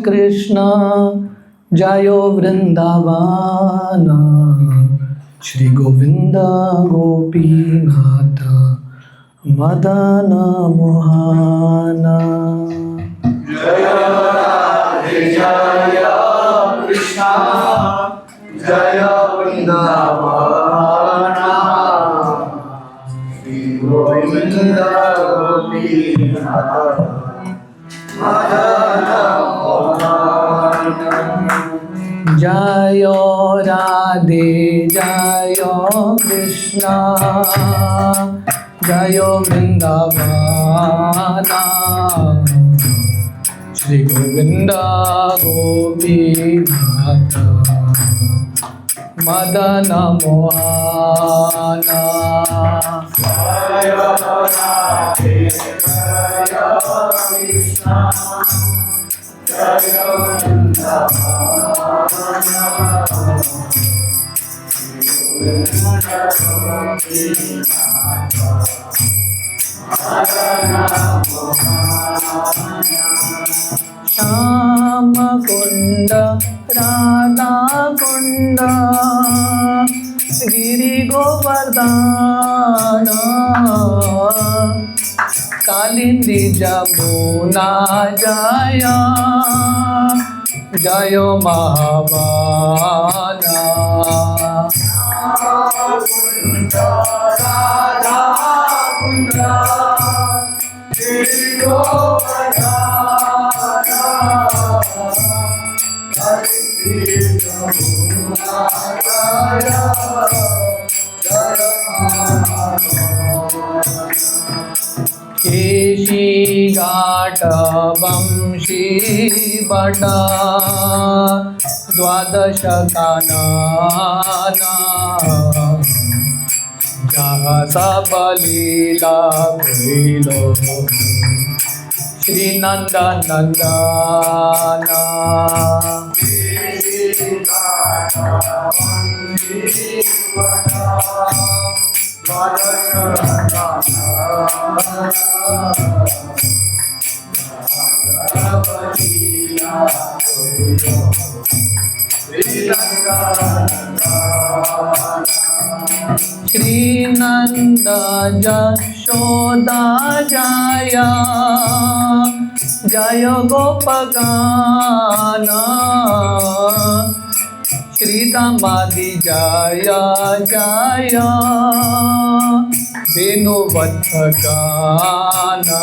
कृष्ण जय वृंदावन श्री गोविंद गोपीनाथ मदन मोहन। जय राधे जय कृष्ण जय वृंदावन श्री गोविंद गोपीनाथ मदन मोहन। जय राधे जय कृष्ण जय वृंदावन श्री गोविंद गोपीनाथ मदन मोहन। जय राधे जय कृष्ण जय वृंदावन श्याम कुंड राधा कुंड गिरि गोवर्धन कालिंदी जमुना जय जय महावाना। कुंड राधा कुंड गिरि गोवर्धन कालिंदी जमुना जय जय केशी घाट वंशी भट द्वादश कानना जहाँ सब लीला भइलो श्री नंद नंदना। श्री नंद यशोदा जय जय गोपगाना श्री दामादि जय जय वेणुवत्स गाना।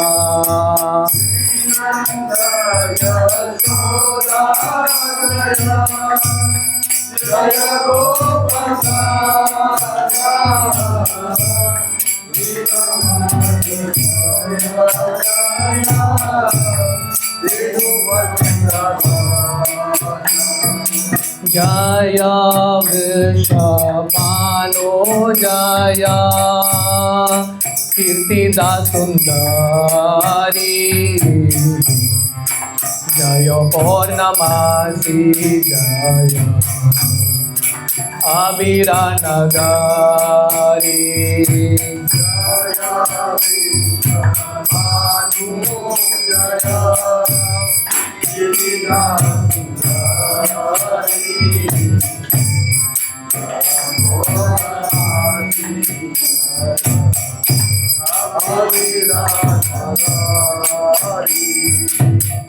जय जय वृषभानो जय कीर्तिदा सुंदरी जय पौर्णमासी जय आविरा नगारी।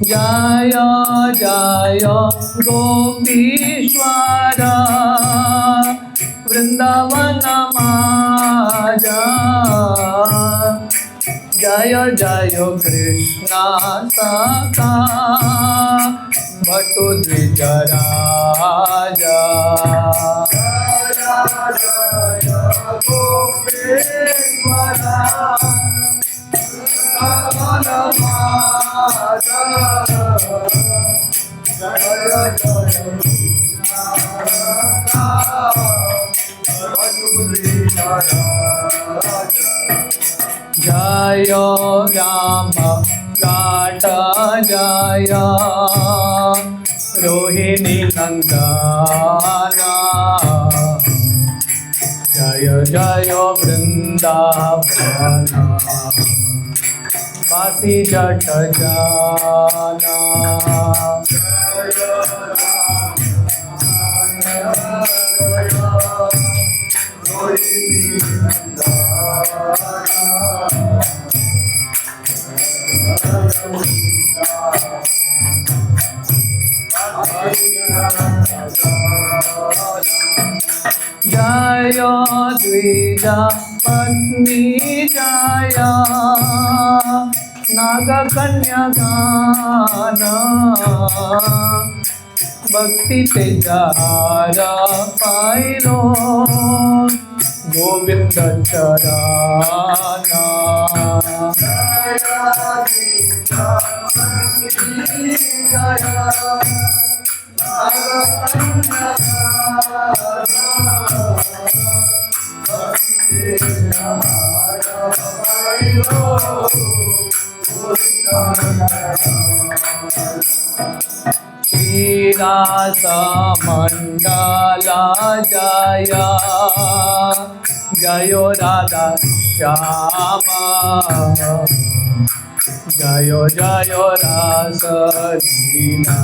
जय जय गोपीश्वर वृंदावन माजा जय जय कृष्ण सखा भटु द्विज राजा। जय राम घाट जय रोहिणी नंदना जय जय वृंदावन वासी जट जाना। जय द्विज पत्नी जय नागकन्या गान भक्ति तेजार पाइलो गोविंद चराना श्रीरास मंडला जय जयो राधा श्यामा जयो जयो रास दीना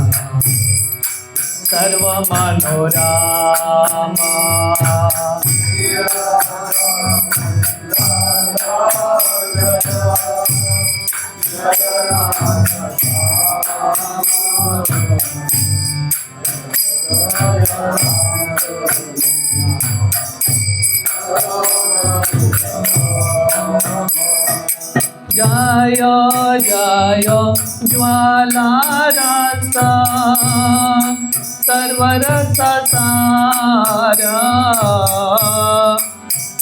सर्व मनोरामा जय जय ज्वाला रस सर्वरस सारा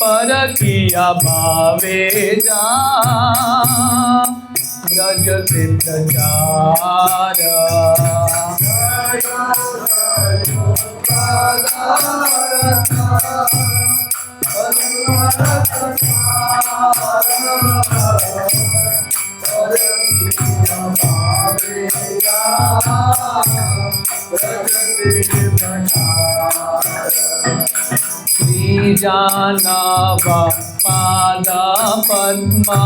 परकिया भावे जा ब्रज सिद्धचार श्री जानव पाद पद्मा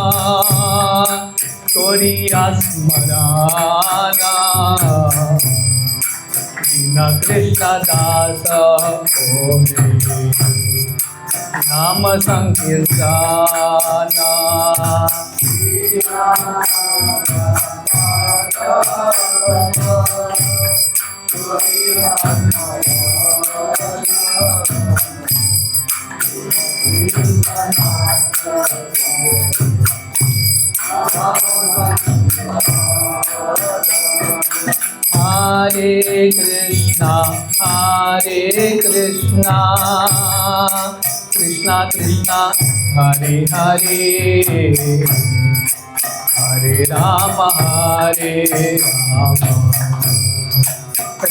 तोरिया स्मराना दीन कृष्ण दास ओ नाम संकीर्तना हरे कृष्णा कृष्णा कृष्णा हरे हरे हरे राम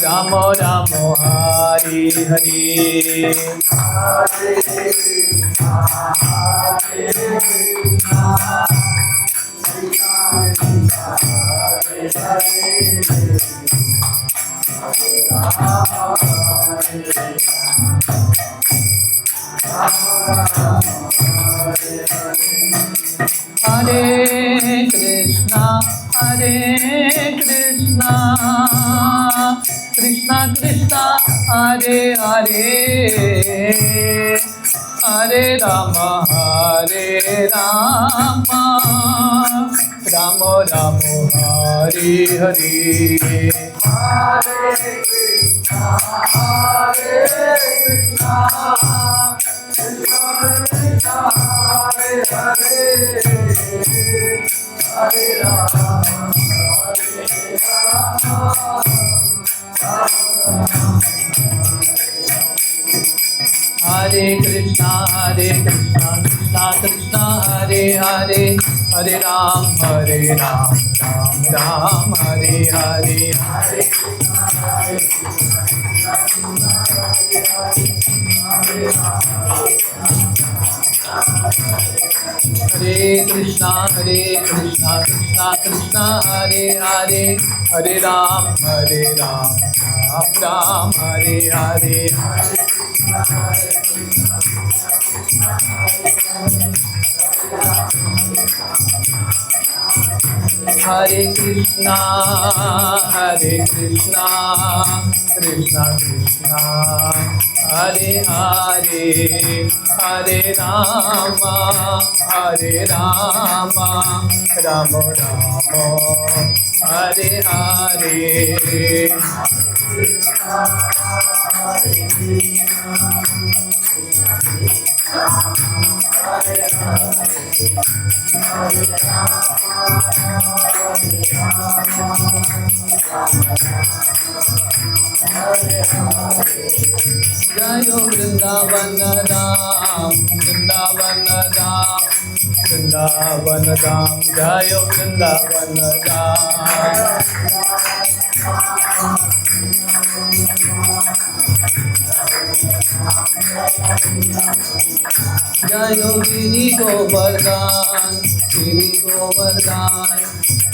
राम राम हरे हरे हरे कृष्णा कृष्णा कृष्णा हरे हरे हरे राम राम राम हरे हरे हरे कृष्णा कृष्णा कृष्णा हरे हरे हरे राम राम राम हरे हरे हरे कृष्णा कृष्णा कृष्णा हरे हरे हरे राम राम राम हरे हरे हरे कृष्णा कृष्णा कृष्णा हरे हरे हरे राम राम राम हरे हरे जय वृंदावन धाम, वृंदावन धाम, वृंदावन धाम, जय वृंदावन धाम। जय गिरि गोवर्धन, गिरि गोवर्धन,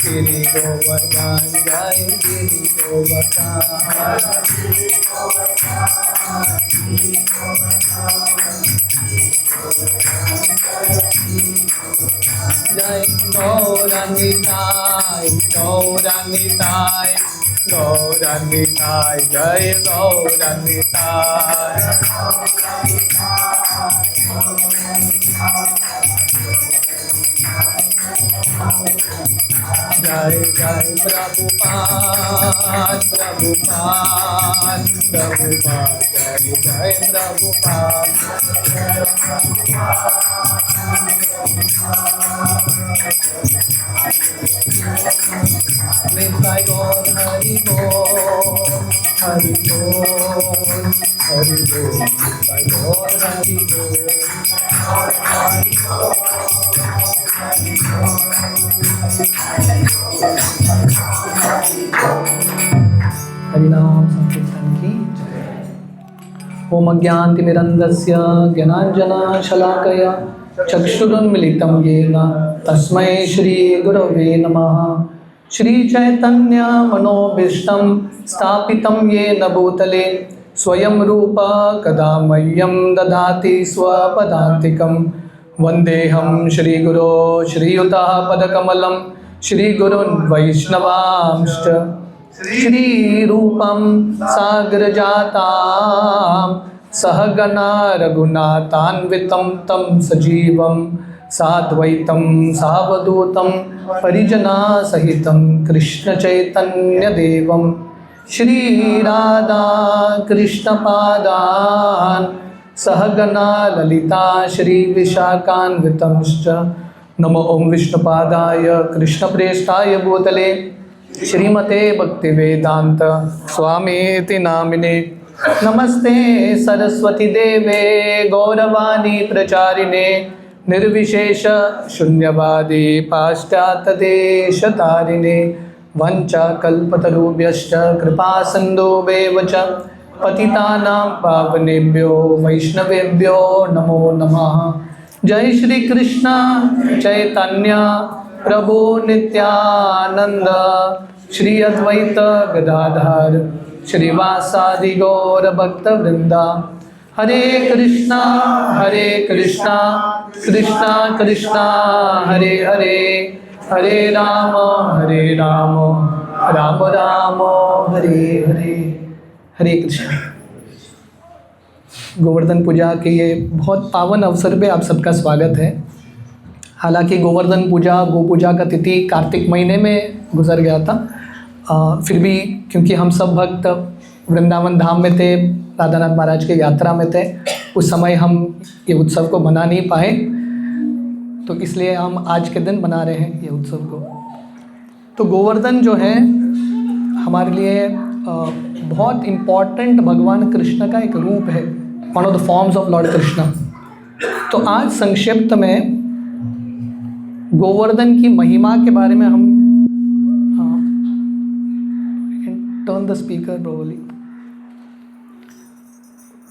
गिरि गोवर्धन, जय गिरि गोवर्धन। जय गौरांगिताय, गौरांगिताय, गौरांगिताय, जय गौरांगिताय। जय जय प्रभुपाद, प्रभुपाद, प्रभुपाद, जय जय प्रभुपाद। निताय गौर हरि बोल, हरि बोल, हरि बोल, निताय गौर हरि बोल। हरिनाम संकीर्तन की जय। ओम अज्ञानतिमिरन्धस्य ज्ञानाञ्जनशलाकया चक्षुरुन्मिलितं येन तस्मै श्रीगुरवे नमः। श्रीचैतन्य मनोभीष्टं स्थापितं येन भूतले स्वयं रूप कदा मह्यं ददाति स्वपदान्तिकं। वन्देऽहं श्रीगुरो श्रीयुतः पदकमलं श्रीगुरुन् वैष्णवांश्च। श्रीरूपं सागरजातां सहगना रघुनाथान्वितं तं सजीवं साद्वैतं सावधूतं परिजनसहितं कृष्णचैतन्यदेवं श्रीराधा कृष्णपादान् सहगना ललिता श्रीविशाखान्वितंश्च। नमो ओं विष्णुपादाय कृष्णप्रेष्ठाय भूतले श्रीमते भक्तिवेदांत स्वामीति नामिने। नमस्ते सरस्वती देवे गौरवाणी प्रचारिणे निर्विशेष शून्यवादी पाश्चात्यदेशतारिणे। वंचाकल्पतरुभ्यश्च कृपा सिन्धुभ्येव च पतितानां पावनेभ्यो वैष्णवेभ्यो नमो नमः। जय श्री कृष्ण चैतन्य प्रभु नित्यानंद श्री अद्वैत गदाधर श्रीवासादि गौर भक्त वृंदा। हरे कृष्णा कृष्णा कृष्णा हरे हरे, हरे राम राम राम हरे हरे। हरे कृष्ण। गोवर्धन पूजा के ये बहुत पावन अवसर पे आप सबका स्वागत है। हालांकि गोवर्धन पूजा गो पूजा का तिथि कार्तिक महीने में गुजर गया था, फिर भी क्योंकि हम सब भक्त वृंदावन धाम में थे, राधानाथ महाराज की यात्रा में थे, उस समय हम ये उत्सव को मना नहीं पाए, तो इसलिए हम आज के दिन मना रहे हैं ये उत्सव को। तो गोवर्धन जो है हमारे लिए बहुत इम्पॉर्टेंट भगवान कृष्ण का एक रूप है, one of the forms of Lord Krishna. तो आज संक्षिप्त में गोवर्धन की महिमा के बारे में हम turn the speaker probably,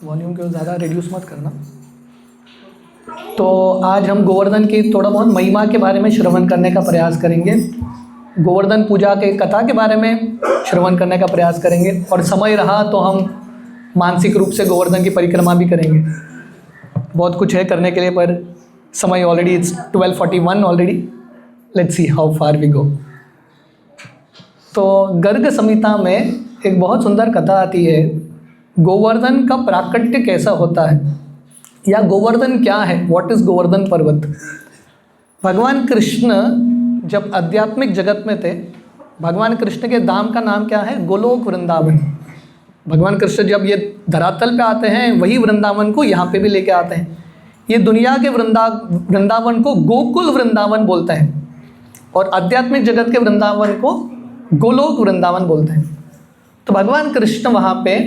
volume को ज़्यादा रिड्यूस मत करना। तो आज हम गोवर्धन की थोड़ा बहुत महिमा के बारे में श्रवण करने का प्रयास करेंगे, गोवर्धन पूजा के कथा के बारे में श्रवण करने का प्रयास करेंगे, और समय रहा तो हम मानसिक रूप से गोवर्धन की परिक्रमा भी करेंगे। बहुत कुछ है करने के लिए, पर समय already it's 12:41 already. Let's see how far we go. तो गर्ग संहिता में एक बहुत सुंदर कथा आती है, गोवर्धन का प्राकट्य कैसा होता है, या गोवर्धन क्या है, व्हाट इज़ गोवर्धन पर्वत। भगवान कृष्ण जब आध्यात्मिक जगत में थे, भगवान कृष्ण के धाम का नाम क्या है, गोलोक वृंदावन। भगवान कृष्ण जब ये धरातल पे आते हैं वही वृंदावन को यहाँ पे भी लेके आते हैं। ये दुनिया के वृंदावन को गोकुल वृंदावन बोलते हैं और आध्यात्मिक जगत के वृंदावन को गोलोक वृंदावन बोलते हैं। तो भगवान कृष्ण वहाँ पे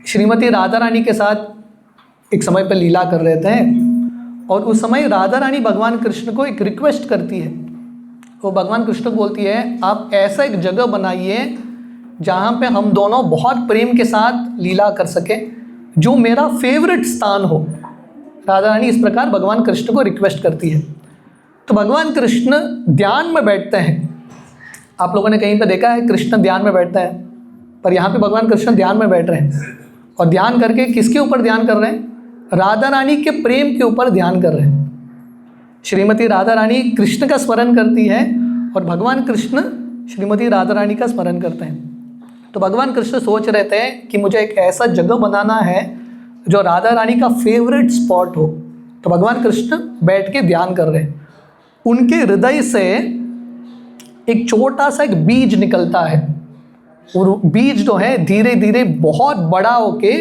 श्रीमती राधा रानी के साथ एक समय पर लीला कर रहे थे और उस समय राधा रानी भगवान कृष्ण को एक रिक्वेस्ट करती है। वो भगवान कृष्ण को बोलती है आप ऐसा एक जगह बनाइए जहाँ पे हम दोनों बहुत प्रेम के साथ लीला कर सकें, जो मेरा फेवरेट स्थान हो। राधा रानी इस प्रकार भगवान कृष्ण को रिक्वेस्ट करती है। तो भगवान कृष्ण ध्यान में बैठते हैं। आप लोगों ने कहीं पर देखा है कृष्ण ध्यान में बैठता है, पर यहाँ पे भगवान कृष्ण ध्यान में बैठ रहे हैं और ध्यान करके किसके ऊपर ध्यान कर रहे हैं? राधा रानी के प्रेम के ऊपर ध्यान कर रहे हैं। श्रीमती राधा रानी कृष्ण का स्मरण करती है और भगवान कृष्ण श्रीमती राधा रानी का स्मरण करते हैं। तो भगवान कृष्ण सोच रहे थे कि मुझे एक ऐसा जगह बनाना है जो राधा रानी का फेवरेट स्पॉट हो। तो भगवान कृष्ण बैठ के ध्यान कर रहे हैं। उनके हृदय से एक छोटा सा एक बीज निकलता है और बीज जो है धीरे धीरे बहुत बड़ा होके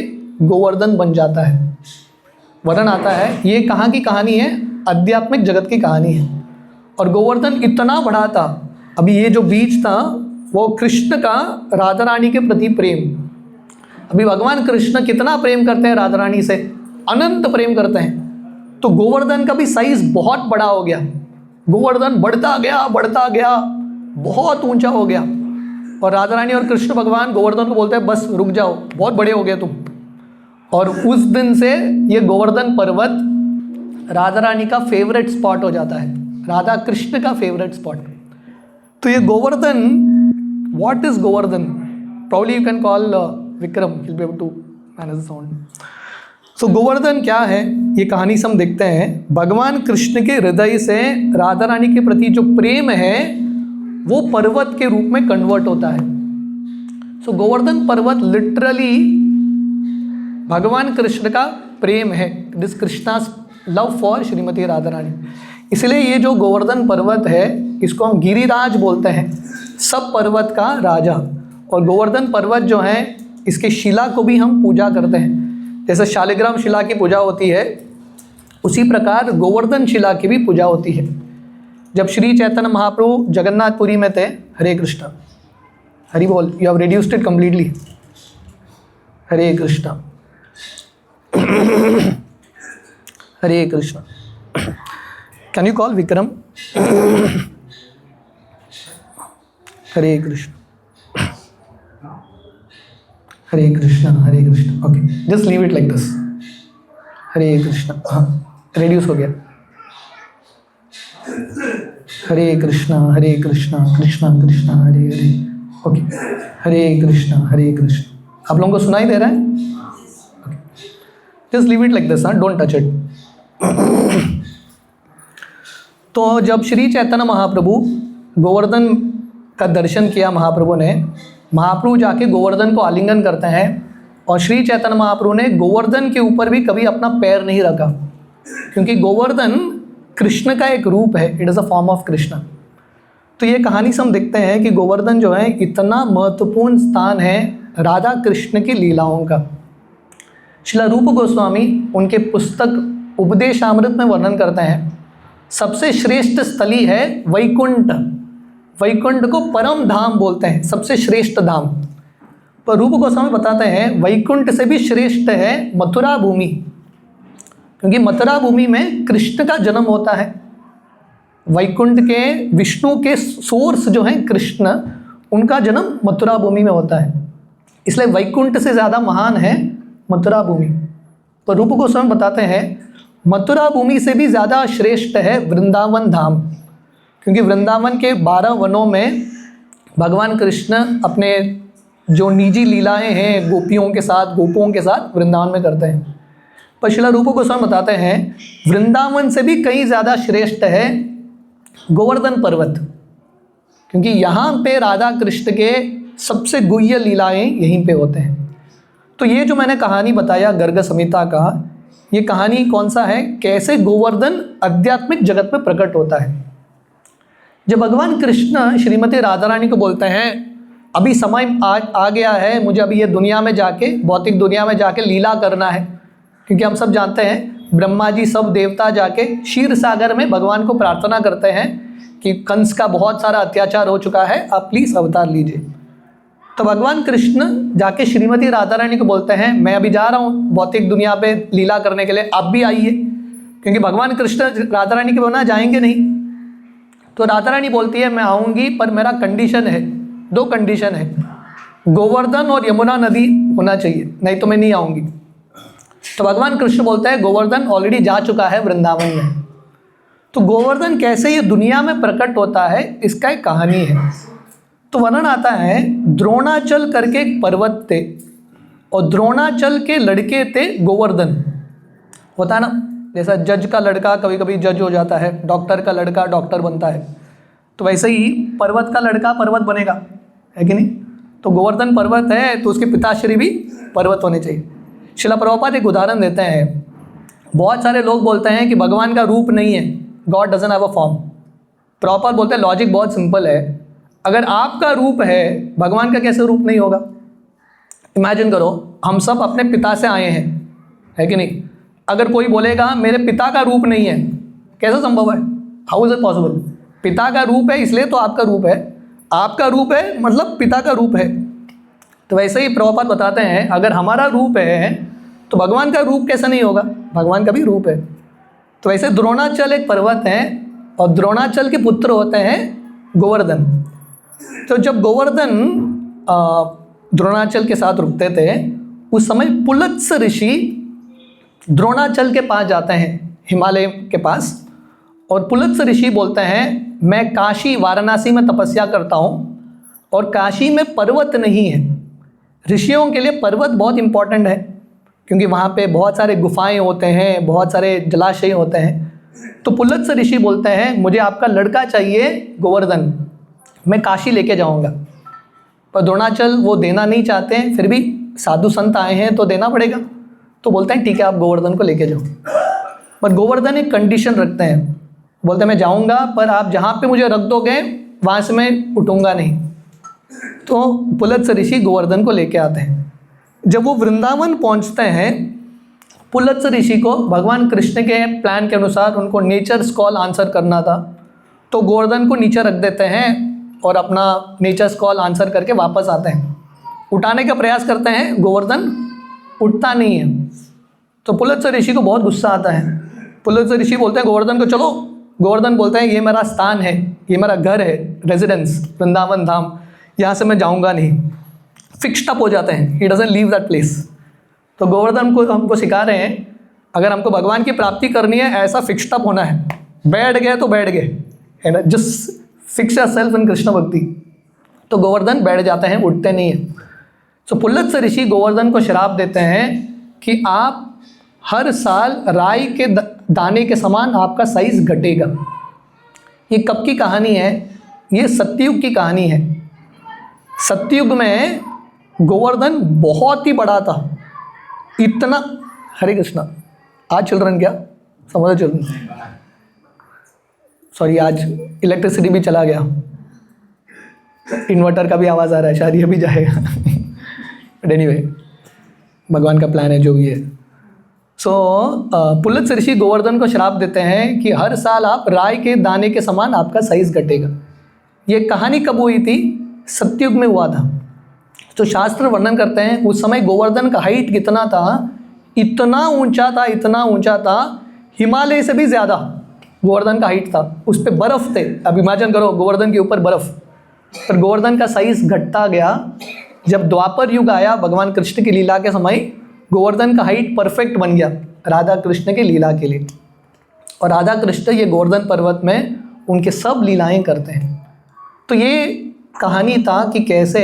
गोवर्धन बन जाता है। वर्णन आता है, ये कहाँ की कहानी है? आध्यात्मिक जगत की कहानी है। और गोवर्धन इतना बड़ा था, अभी ये जो बीज था वो कृष्ण का राधा रानी के प्रति प्रेम। अभी भगवान कृष्ण कितना प्रेम करते हैं राधा रानी से? अनंत प्रेम करते हैं। तो गोवर्धन का भी साइज बहुत बड़ा हो गया। गोवर्धन बढ़ता गया, बहुत ऊंचा हो गया। और राधा रानी और कृष्ण भगवान गोवर्धन को बोलते हैं बस रुक जाओ, बहुत बड़े हो गए तुम। और उस दिन से ये गोवर्धन पर्वत राधा रानी का फेवरेट स्पॉट हो जाता है, राधा कृष्ण का फेवरेट स्पॉट। तो ये Govardhan, what is Govardhan? Probably you can call Vikram, he will be able to manage the sound. So Govardhan क्या है, ये कहानी से हम देखते हैं। भगवान कृष्ण के हृदय से राधा रानी के प्रति जो प्रेम है वो पर्वत के रूप में कन्वर्ट होता है। सो गोवर्धन पर्वत लिटरली भगवान कृष्ण का प्रेम है, this Krishna's love for Shrimati Radha Rani. इसलिए ये जो गोवर्धन पर्वत है इसको हम गिरिराज बोलते हैं, सब पर्वत का राजा। और गोवर्धन पर्वत जो है इसके शिला को भी हम पूजा करते हैं। जैसे शालिग्राम शिला की पूजा होती है उसी प्रकार गोवर्धन शिला की भी पूजा होती है। जब श्री चैतन्य महाप्रभु जगन्नाथपुरी में थे, हरे कृष्णा, हरि बोल, you have reduced it completely, Hare Krishna Hare Krishna. Can you call Vikram? Hare Krishna, Hare Krishna, Hare Krishna. Okay, just leave it like this, Hare Krishna. हाँ, रेड्यूस हो गया। हरे कृष्णा कृष्णा कृष्णा हरे हरे। ओके, हरे कृष्णा। आप लोगों को सुनाई दे रहा है? Okay, just leave it like this, हाँ, डोंट टच इट। तो जब श्री चैतन्य महाप्रभु गोवर्धन का दर्शन किया महाप्रभु ने, महाप्रभु जाके गोवर्धन को आलिंगन करते हैं और श्री चैतन्य महाप्रभु ने गोवर्धन के ऊपर भी कभी अपना पैर नहीं रखा, क्योंकि गोवर्धन कृष्ण का एक रूप है, it is a form of Krishna. तो ये कहानी से हम देखते हैं कि गोवर्धन जो है इतना महत्वपूर्ण स्थान है राधा कृष्ण की लीलाओं का। श्रील रूप गोस्वामी उनके पुस्तक उपदेशामृत में वर्णन करते हैं, सबसे श्रेष्ठ स्थली है वैकुंठ। वैकुंठ को परम धाम बोलते हैं, सबसे श्रेष्ठ धाम। पर रूप गोस्वामी बताते हैं वैकुंठ से भी श्रेष्ठ है मथुरा भूमि, क्योंकि मथुरा भूमि में कृष्ण का जन्म होता है। वैकुंठ के विष्णु के सोर्स जो हैं कृष्ण, उनका जन्म मथुरा भूमि में होता है, इसलिए वैकुंठ से ज़्यादा महान है मथुरा भूमि। पर रूप गोस्वामी बताते हैं मथुरा भूमि से भी ज़्यादा श्रेष्ठ है वृंदावन धाम, क्योंकि वृंदावन के 12 वनों में भगवान कृष्ण अपने जो निजी लीलाएं हैं गोपियों के साथ, गोपों के साथ वृंदावन में करते हैं। पर श्रील रूप गोस्वामी बताते हैं वृंदावन से भी कहीं ज़्यादा श्रेष्ठ है गोवर्धन पर्वत, क्योंकि यहाँ पे राधा कृष्ण के सबसे गुह्य लीलाएं यहीं पे होते हैं। तो ये जो मैंने कहानी बताया गर्ग संहिता का, ये कहानी कौन सा है, कैसे गोवर्धन आध्यात्मिक जगत में प्रकट होता है। जब भगवान कृष्ण श्रीमती राधा रानी को बोलते हैं अभी समय आ गया है, मुझे अभी ये दुनिया में जाके, भौतिक दुनिया में जाके लीला करना है। क्योंकि हम सब जानते हैं ब्रह्मा जी सब देवता जाके क्षीर सागर में भगवान को प्रार्थना करते हैं कि कंस का बहुत सारा अत्याचार हो चुका है, आप प्लीज़ अवतार लीजिए। तो भगवान कृष्ण जाके श्रीमती राधा रानी को बोलते हैं मैं अभी जा रहा हूँ भौतिक दुनिया पे लीला करने के लिए, आप भी आइए। क्योंकि भगवान कृष्ण राधा रानी के बिना जाएंगे नहीं। तो राधा रानी बोलती है मैं आऊँगी, पर मेरा कंडीशन है, 2 कंडीशन है, गोवर्धन और यमुना नदी होना चाहिए, नहीं तो मैं नहीं आऊँगी। तो भगवान कृष्ण बोलते हैं गोवर्धन ऑलरेडी जा चुका है वृंदावन में। तो गोवर्धन कैसे ये दुनिया में प्रकट होता है, इसका एक कहानी है। तो वर्णन आता है द्रोणाचल करके एक पर्वत थे, और द्रोणाचल के लड़के थे गोवर्धन। होता है ना, जैसा जज का लड़का कभी कभी जज हो जाता है, डॉक्टर का लड़का डॉक्टर बनता है, तो वैसे ही पर्वत का लड़का पर्वत बनेगा, है कि नहीं। तो गोवर्धन पर्वत है तो उसके पिताश्री भी पर्वत होने चाहिए। श्रील प्रभुपाद एक उदाहरण देते हैं। बहुत सारे लोग बोलते हैं कि भगवान का रूप नहीं है, God doesn't have a form. Prabhupada बोलते हैं लॉजिक बहुत सिंपल है, अगर आपका रूप है भगवान का कैसे रूप नहीं होगा। इमेजिन करो हम सब अपने पिता से आए हैं, है कि नहीं। अगर कोई बोलेगा मेरे पिता का रूप नहीं है, कैसे संभव है, हाउ इज इट पॉसिबल। पिता का रूप है इसलिए तो आपका रूप है, आपका रूप है मतलब पिता का रूप है। तो वैसे ही प्रभुपाद बताते हैं अगर हमारा रूप है तो भगवान का रूप कैसे नहीं होगा, भगवान का भी रूप है। तो वैसे द्रोणाचल एक पर्वत है और द्रोणाचल के पुत्र होते हैं गोवर्धन। तो जब गोवर्धन द्रोणाचल के साथ रुकते थे उस समय पुलत्स ऋषि द्रोणाचल के पास जाते हैं, हिमालय के पास, और पुलत्स ऋषि बोलते हैं मैं काशी वाराणसी में तपस्या करता हूँ और काशी में पर्वत नहीं है। ऋषियों के लिए पर्वत बहुत इंपॉर्टेंट है क्योंकि वहाँ पे बहुत सारे गुफाएं होते हैं, बहुत सारे जलाशय होते हैं। तो पुलत्स ऋषि बोलते हैं मुझे आपका लड़का चाहिए गोवर्धन, मैं काशी लेके जाऊँगा। पर द्रोणाचल वो देना नहीं चाहते हैं, फिर भी साधु संत आए हैं तो देना पड़ेगा। तो बोलते हैं ठीक है आप गोवर्धन को लेके जाओ। पर गोवर्धन एक कंडीशन रखते हैं, बोलते हैं मैं जाऊँगा पर आप जहाँ पे मुझे रख दोगे वहाँ से मैं उठूँगा नहीं। तो पुलत्स ऋषि गोवर्धन को लेके आते हैं। जब वो वृंदावन पहुँचते हैं, पुलत्स ऋषि को भगवान कृष्ण के प्लान के अनुसार उनको नेचर्स कॉल आंसर करना था, तो गोवर्धन को नीचे रख देते हैं और अपना नेचर्स कॉल आंसर करके वापस आते हैं। उठाने का प्रयास करते हैं, गोवर्धन उठता नहीं है। तो पुलत्स ऋषि को बहुत गुस्सा आता है। पुलत्स ऋषि बोलते हैं गोवर्धन को चलो। गोवर्धन बोलते हैं ये मेरा स्थान है, ये मेरा घर है, रेजिडेंस वृंदावन धाम, यहाँ से मैं जाऊँगा नहीं। फिक्स्ड अप हो जाते हैं, he doesn't leave that place. तो गोवर्धन को हमको सिखा रहे हैं अगर हमको भगवान की प्राप्ति करनी है ऐसा फिक्स्ड अप होना है। बैठ गए तो बैठ गए, है ना, just fix yourself in Krishna भक्ति। तो गोवर्धन बैठ जाते हैं, उठते नहीं हैं। तो पुलत्स ऋषि गोवर्धन को श्राप देते हैं कि आप हर साल राई के दाने के समान आपका साइज घटेगा। ये कब की कहानी है, ये सतयुग की कहानी है। सतयुग में गोवर्धन बहुत ही बड़ा था, इतना। हरे कृष्णा, आज चिल्ड्रन क्या समझो चिल्ड्रन, सॉरी आज इलेक्ट्रिसिटी भी चला गया, इन्वर्टर का भी आवाज़ आ रहा है, शायद ये भी जाएगा। बट एनीवे भगवान का प्लान है जो भी है। सो पुलत्स ऋषि गोवर्धन को श्राप देते हैं कि हर साल आप राई के दाने के समान आपका साइज घटेगा। ये कहानी कब हुई थी, सतयुग में हुआ था। तो शास्त्र वर्णन करते हैं उस समय गोवर्धन का हाइट कितना था, इतना ऊंचा था, इतना ऊंचा था, हिमालय से भी ज़्यादा गोवर्धन का हाइट था। उस पर बर्फ़ थे। अब इमेजिन करो गोवर्धन के ऊपर बर्फ़। पर गोवर्धन का साइज घटता गया। जब द्वापर युग आया भगवान कृष्ण की लीला के समय, गोवर्धन का हाइट परफेक्ट बन गया राधा कृष्ण की लीला के लिए। और राधा कृष्ण ये गोवर्धन पर्वत में उनके सब लीलाएं करते हैं। तो ये कहानी था कि कैसे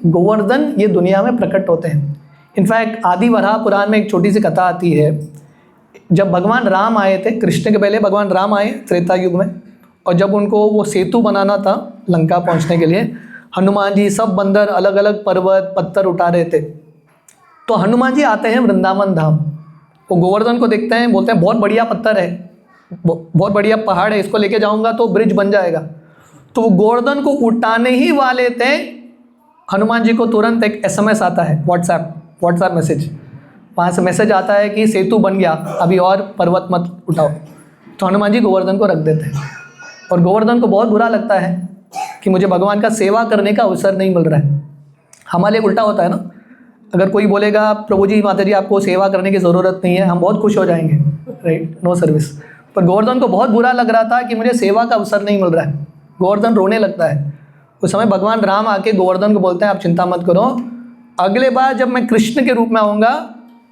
गोवर्धन ये दुनिया में प्रकट होते हैं। इनफैक्ट आदि वराह पुराण में एक छोटी सी कथा आती है। जब भगवान राम आए थे, कृष्ण के पहले भगवान राम आए त्रेता युग में, और जब उनको वो सेतु बनाना था लंका पहुंचने के लिए, हनुमान जी सब बंदर अलग अलग पर्वत पत्थर उठा रहे थे। तो हनुमान जी आते हैं वृंदावन धाम, वो गोवर्धन को देखते हैं, बोलते हैं बहुत बढ़िया पत्थर है, बहुत बढ़िया पहाड़ है, इसको लेके जाऊंगा तो ब्रिज बन जाएगा। तो वो गोवर्धन को उठाने ही वाले थे हनुमान जी को तुरंत एक SMS आता है, व्हाट्सएप मैसेज, वहाँ से मैसेज आता है कि सेतु बन गया, अभी और पर्वत मत उठाओ। तो हनुमान जी गोवर्धन को रख देते हैं, और गोवर्धन को बहुत बुरा लगता है कि मुझे भगवान का सेवा करने का अवसर नहीं मिल रहा है। हमारे उल्टा होता है ना, अगर कोई बोलेगा प्रभु जी माता जी आपको सेवा करने की ज़रूरत नहीं है, हम बहुत खुश हो जाएंगे, राइट, नो सर्विस। पर गोवर्धन को बहुत बुरा लग रहा था कि मुझे सेवा का अवसर नहीं मिल रहा है। गोवर्धन रोने लगता है। उस समय भगवान राम आके गोवर्धन को बोलते हैं आप चिंता मत करो, अगले बार जब मैं कृष्ण के रूप में आऊँगा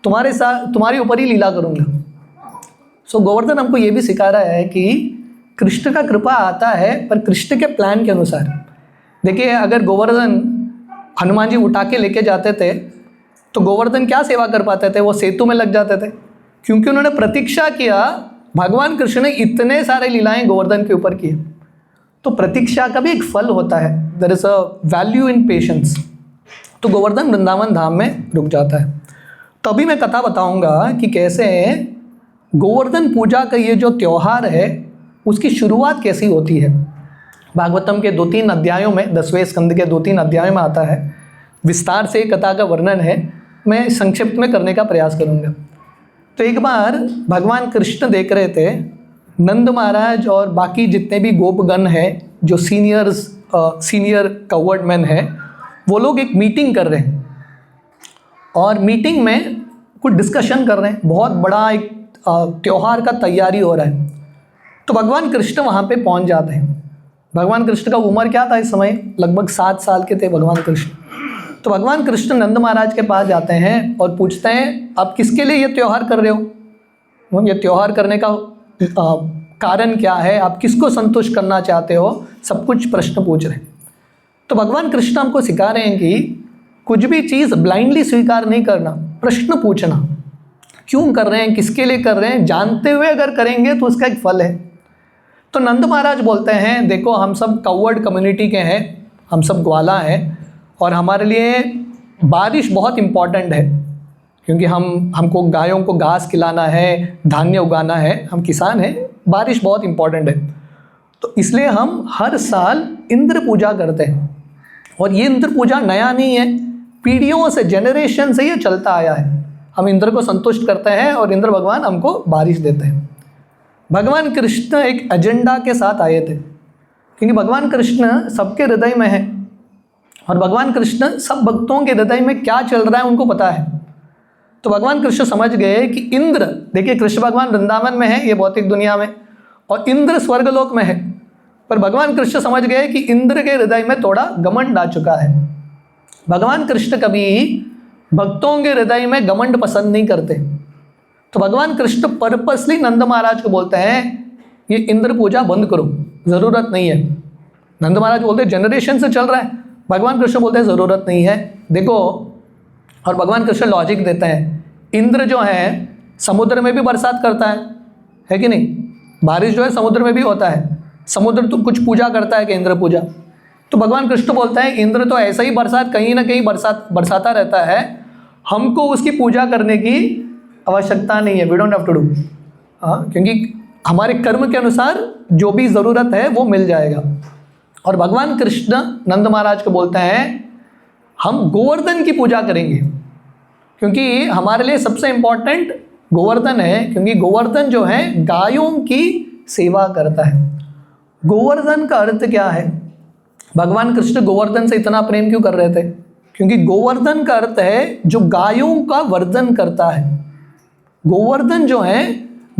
तुम्हारे साथ, तुम्हारे ऊपर ही लीला करूँगा। सो गोवर्धन हमको ये भी सिखा रहा है कि कृष्ण का कृपा आता है, पर कृष्ण के प्लान के अनुसार। देखिए, अगर गोवर्धन हनुमान जी उठा के लेके जाते थे तो गोवर्धन क्या सेवा कर पाते थे? वो सेतु में लग जाते थे, क्योंकि उन्होंने प्रतीक्षा किया। भगवान कृष्ण ने इतने सारे लीलाएं गोवर्धन के ऊपर किए। तो प्रतीक्षा का भी एक फल होता है, there is a value in patience. तो गोवर्धन वृंदावन धाम में रुक जाता है। तो अभी मैं कथा बताऊंगा कि कैसे गोवर्धन पूजा का ये जो त्यौहार है उसकी शुरुआत कैसी होती है। भागवतम के 2-3 अध्यायों में, 10वें स्कंद के 2-3 अध्यायों में आता है, विस्तार से कथा का वर्णन है। मैं संक्षिप्त में करने का प्रयास करूंगा। तो एक बार भगवान कृष्ण देख रहे थे, नंद महाराज और बाकी जितने भी गोपगण हैं, जो सीनियर कवर्ड मैन हैं, वो लोग एक मीटिंग कर रहे हैं, और मीटिंग में कुछ डिस्कशन कर रहे हैं। बहुत बड़ा एक त्यौहार का तैयारी हो रहा है। तो भगवान कृष्ण वहाँ पे पहुँच जाते हैं। भगवान कृष्ण का उम्र क्या था इस समय? लगभग 7 साल के थे भगवान कृष्ण। तो भगवान कृष्ण नंद महाराज के पास जाते हैं और पूछते हैं आप किसके लिए ये त्यौहार कर रहे हो? ये त्यौहार करने का कारण क्या है? आप किसको संतुष्ट करना चाहते हो? सब कुछ प्रश्न पूछ रहे हैं। तो भगवान कृष्ण हमको सिखा रहे हैं कि कुछ भी चीज़ ब्लाइंडली स्वीकार नहीं करना, प्रश्न पूछना। क्यों कर रहे हैं, किसके लिए कर रहे हैं, जानते हुए अगर करेंगे तो उसका एक फल है। तो नंद महाराज बोलते हैं देखो, हम सब कवर्ड कम्युनिटी के हैं, हम सब ग्वाला हैं, और हमारे लिए बारिश बहुत इम्पॉर्टेंट है, क्योंकि हमको गायों को घास खिलाना है, धान्य उगाना है, हम किसान हैं, बारिश बहुत इम्पॉर्टेंट है। तो इसलिए हम हर साल इंद्र पूजा करते हैं। और ये इंद्र पूजा नया नहीं है, पीढ़ियों से, जनरेशन से ये चलता आया है। हम इंद्र को संतुष्ट करते हैं और इंद्र भगवान हमको बारिश देते हैं। भगवान कृष्ण एक एजेंडा के साथ आए थे, क्योंकि भगवान कृष्ण सबके हृदय में है, और भगवान कृष्ण सब भक्तों के हृदय में क्या चल रहा है उनको पता है। तो भगवान कृष्ण समझ गए कि इंद्र, देखिए कृष्ण भगवान वृंदावन में है, ये भौतिक दुनिया में, और इंद्र स्वर्गलोक में है। पर भगवान कृष्ण समझ गए कि इंद्र के हृदय में थोड़ा घमंड आ चुका है। भगवान कृष्ण कभी भक्तों के हृदय में घमंड पसंद नहीं करते। तो भगवान कृष्ण पर्पसली नंद महाराज को बोलते हैं ये इंद्र पूजा बंद करो, ज़रूरत नहीं है। नंद महाराज बोलते हैं जनरेशन से चल रहा है। भगवान कृष्ण बोलते हैं ज़रूरत नहीं है, देखो। और भगवान कृष्ण लॉजिक देते हैं, इंद्र जो है समुद्र में भी बरसात करता है कि नहीं? बारिश जो है समुद्र में भी होता है। समुद्र तो कुछ पूजा करता है कि इंद्र पूजा? तो भगवान कृष्ण बोलते हैं इंद्र तो ऐसा ही बरसात कहीं ना कहीं बरसाता रहता है, हमको उसकी पूजा करने की आवश्यकता नहीं है, we don't have to do. क्योंकि हमारे कर्म के अनुसार जो भी ज़रूरत है वो मिल जाएगा। और भगवान कृष्ण नंद महाराज को बोलते हैं हम गोवर्धन की पूजा करेंगे, क्योंकि हमारे लिए सबसे इम्पॉर्टेंट गोवर्धन है, क्योंकि गोवर्धन जो है गायों की सेवा करता है। गोवर्धन का अर्थ क्या है? भगवान कृष्ण गोवर्धन से इतना प्रेम क्यों कर रहे थे? क्योंकि गोवर्धन का अर्थ है जो गायों का वर्धन करता है। गोवर्धन जो है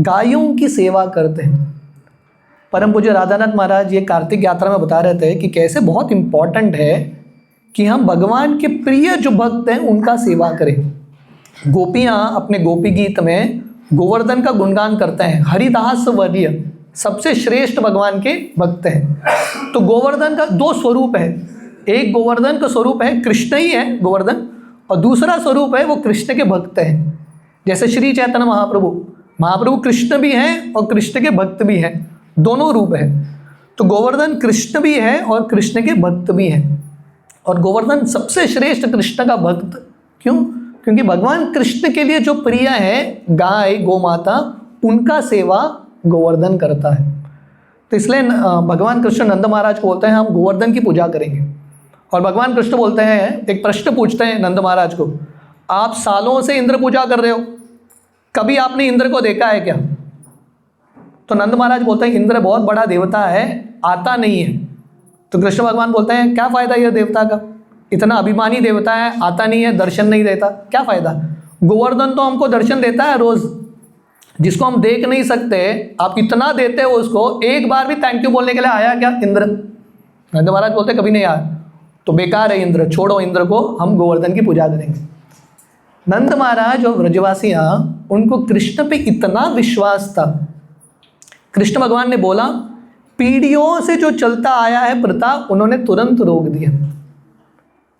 गायों की सेवा करते हैं। परम पूज्य राधानाथ महाराज ये कार्तिक यात्रा में बता रहे थे कि कैसे बहुत इम्पॉर्टेंट है कि हम भगवान के प्रिय जो भक्त हैं उनका सेवा करें। गोपियाँ अपने गोपी गीत में गोवर्धन का गुणगान करते हैं। हरिदास वर्य सबसे श्रेष्ठ भगवान के भक्त हैं। तो गोवर्धन का 2 स्वरूप है। एक गोवर्धन का स्वरूप है कृष्ण ही है गोवर्धन, और दूसरा स्वरूप है वो कृष्ण के भक्त हैं। जैसे श्री चैतन्य महाप्रभु कृष्ण भी हैं और कृष्ण के भक्त भी हैं, दोनों रूप है। तो गोवर्धन कृष्ण भी है और कृष्ण के भक्त भी हैं। और गोवर्धन सबसे श्रेष्ठ कृष्ण का भक्त क्यों? क्योंकि भगवान कृष्ण के लिए जो प्रिय है गाय गोमाता, उनका सेवा गोवर्धन करता है। तो इसलिए भगवान कृष्ण नंद महाराज को बोलते हैं हम गोवर्धन की पूजा करेंगे। और भगवान कृष्ण बोलते हैं, एक प्रश्न पूछते हैं नंद महाराज को, आप सालों से इंद्र पूजा कर रहे हो, कभी आपने इंद्र को देखा है क्या? तो नंद महाराज बोलते हैं इंद्र बहुत बड़ा देवता है, आता नहीं है। तो कृष्ण भगवान बोलते हैं क्या फ़ायदा यह देवता का, इतना अभिमानी देवता है, आता नहीं है, दर्शन नहीं देता, क्या फ़ायदा? गोवर्धन तो हमको दर्शन देता है रोज़, जिसको हम देख नहीं सकते, आप इतना देते हो उसको, एक बार भी थैंक यू बोलने के लिए आया क्या इंद्र? नंद महाराज बोलते कभी नहीं आया। तो बेकार है इंद्र, छोड़ो इंद्र को, हम गोवर्धन की पूजा करेंगे। नंद महाराज और ब्रजवासियाँ, उनको कृष्ण पे इतना विश्वास था, कृष्ण भगवान ने बोला पीढ़ियों से जो चलता आया है प्रथा, उन्होंने तुरंत रोक दिया।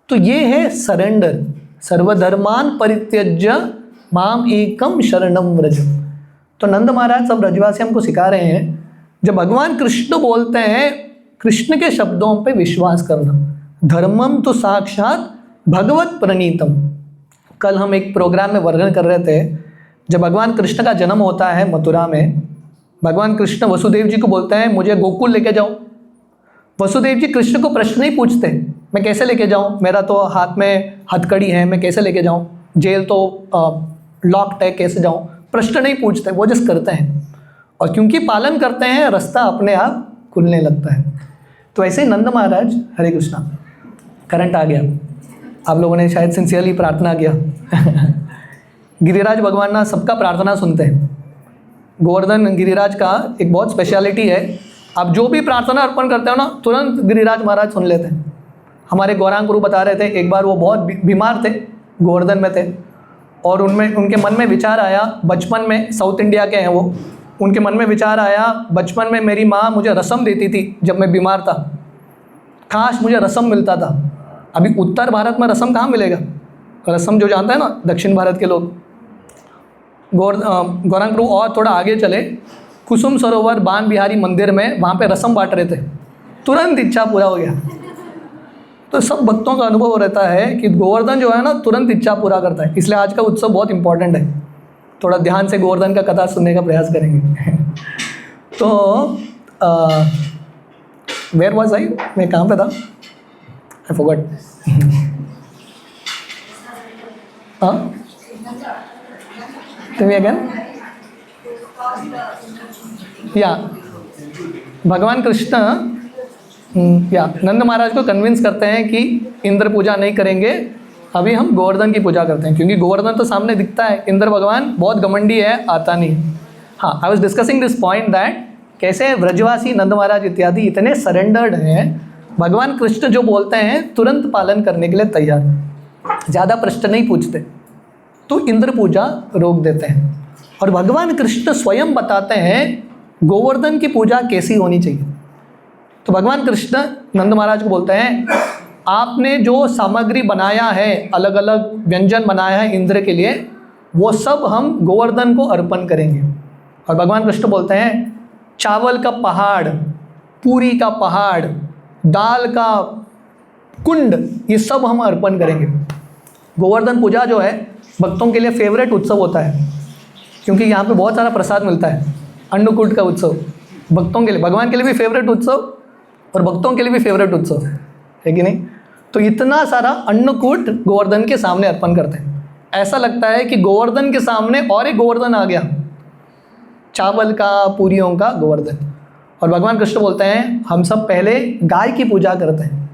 तो ये है सरेंडर, सर्वधर्मान परित्यज्य माम एकम शरणम व्रज। तो नंद महाराज सब ब्रजवासी हमको सिखा रहे हैं, जब भगवान कृष्ण बोलते हैं, कृष्ण के शब्दों पे विश्वास करना। धर्मम तो साक्षात भगवत प्रणीतम। कल हम एक प्रोग्राम में वर्णन कर रहे थे, जब भगवान कृष्ण का जन्म होता है मथुरा में, भगवान कृष्ण वसुदेव जी को बोलते हैं मुझे गोकुल लेके जाओ। वसुदेव जी कृष्ण को प्रश्न नहीं पूछते, मैं कैसे लेके जाऊँ, मेरा तो हाथ में हथकड़ी है, मैं कैसे लेके जाऊँ, जेल तो लॉक्ड है, कैसे जाऊँ, प्रश्न नहीं पूछते, वो जस्ट करते हैं। और क्योंकि पालन करते हैं, रास्ता अपने आप खुलने लगता है। तो ऐसे ही नंद महाराज, हरे कृष्णा, करंट आ गया, आप लोगों ने शायद सिंसियरली प्रार्थना किया। गिरिराज भगवान ना सबका प्रार्थना सुनते हैं। गोवर्धन गिरिराज का एक बहुत स्पेशलिटी है, आप जो भी प्रार्थना अर्पण करते हो ना, तुरंत गिरिराज महाराज सुन लेते हैं। हमारे गौरांग गुरु बता रहे थे, एक बार वो बहुत बीमार थे, गोवर्धन में थे, और उनके मन में विचार आया, बचपन में, साउथ इंडिया के हैं वो, उनके मन में विचार आया, बचपन में मेरी माँ मुझे रसम देती थी जब मैं बीमार था, काश मुझे रसम मिलता था। अभी उत्तर भारत में रसम कहाँ मिलेगा, रसम जो जानता है ना दक्षिण भारत के लोग। गौरांग गुरु और थोड़ा आगे चले, कुसुम सरोवर बान बिहारी मंदिर में, वहाँ पे रसम बांट रहे थे, तुरंत इच्छा पूरा हो गया। तो सब भक्तों का अनुभव रहता है कि गोवर्धन जो है ना, तुरंत इच्छा पूरा करता है, इसलिए आज का उत्सव बहुत इंपॉर्टेंट है। थोड़ा ध्यान से गोवर्धन का कथा सुनने का प्रयास करेंगे। तो वेयर वाज आई, मैं कहाँ पे था, आई फॉरगॉट। हाँ, अगेन, या भगवान कृष्ण या नंद महाराज को कन्विंस करते हैं कि इंद्र पूजा नहीं करेंगे, अभी हम गोवर्धन की पूजा करते हैं, क्योंकि गोवर्धन तो सामने दिखता है, इंद्र भगवान बहुत घमंडी है, आता नहीं। हाँ, I was discussing this point that कैसे ब्रजवासी नंद महाराज इत्यादि इतने सरेंडर्ड हैं, भगवान कृष्ण जो बोलते हैं तुरंत पालन करने के लिए तैयार, ज़्यादा प्रश्न नहीं पूछते, तो इंद्र पूजा रोक देते हैं। और भगवान कृष्ण स्वयं बताते हैं गोवर्धन की पूजा कैसी होनी चाहिए। तो भगवान कृष्ण नंद महाराज को बोलते हैं, आपने जो सामग्री बनाया है, अलग अलग व्यंजन बनाया है इंद्र के लिए, वो सब हम गोवर्धन को अर्पण करेंगे। और भगवान कृष्ण बोलते हैं चावल का पहाड़, पूरी का पहाड़, दाल का कुंड, ये सब हम अर्पण करेंगे। गोवर्धन पूजा जो है भक्तों के लिए फेवरेट उत्सव होता है, क्योंकि यहाँ पे बहुत सारा प्रसाद मिलता है। अन्नकूट का उत्सव भक्तों के लिए, भगवान के लिए भी फेवरेट उत्सव और भक्तों के लिए भी फेवरेट उत्सव है कि नहीं। तो इतना सारा अन्नकूट गोवर्धन के सामने अर्पण करते हैं, ऐसा लगता है कि गोवर्धन के सामने और एक गोवर्धन आ गया, चावल का, पूरियों का गोवर्धन। और भगवान कृष्ण बोलते हैं हम सब पहले गाय की पूजा करते हैं।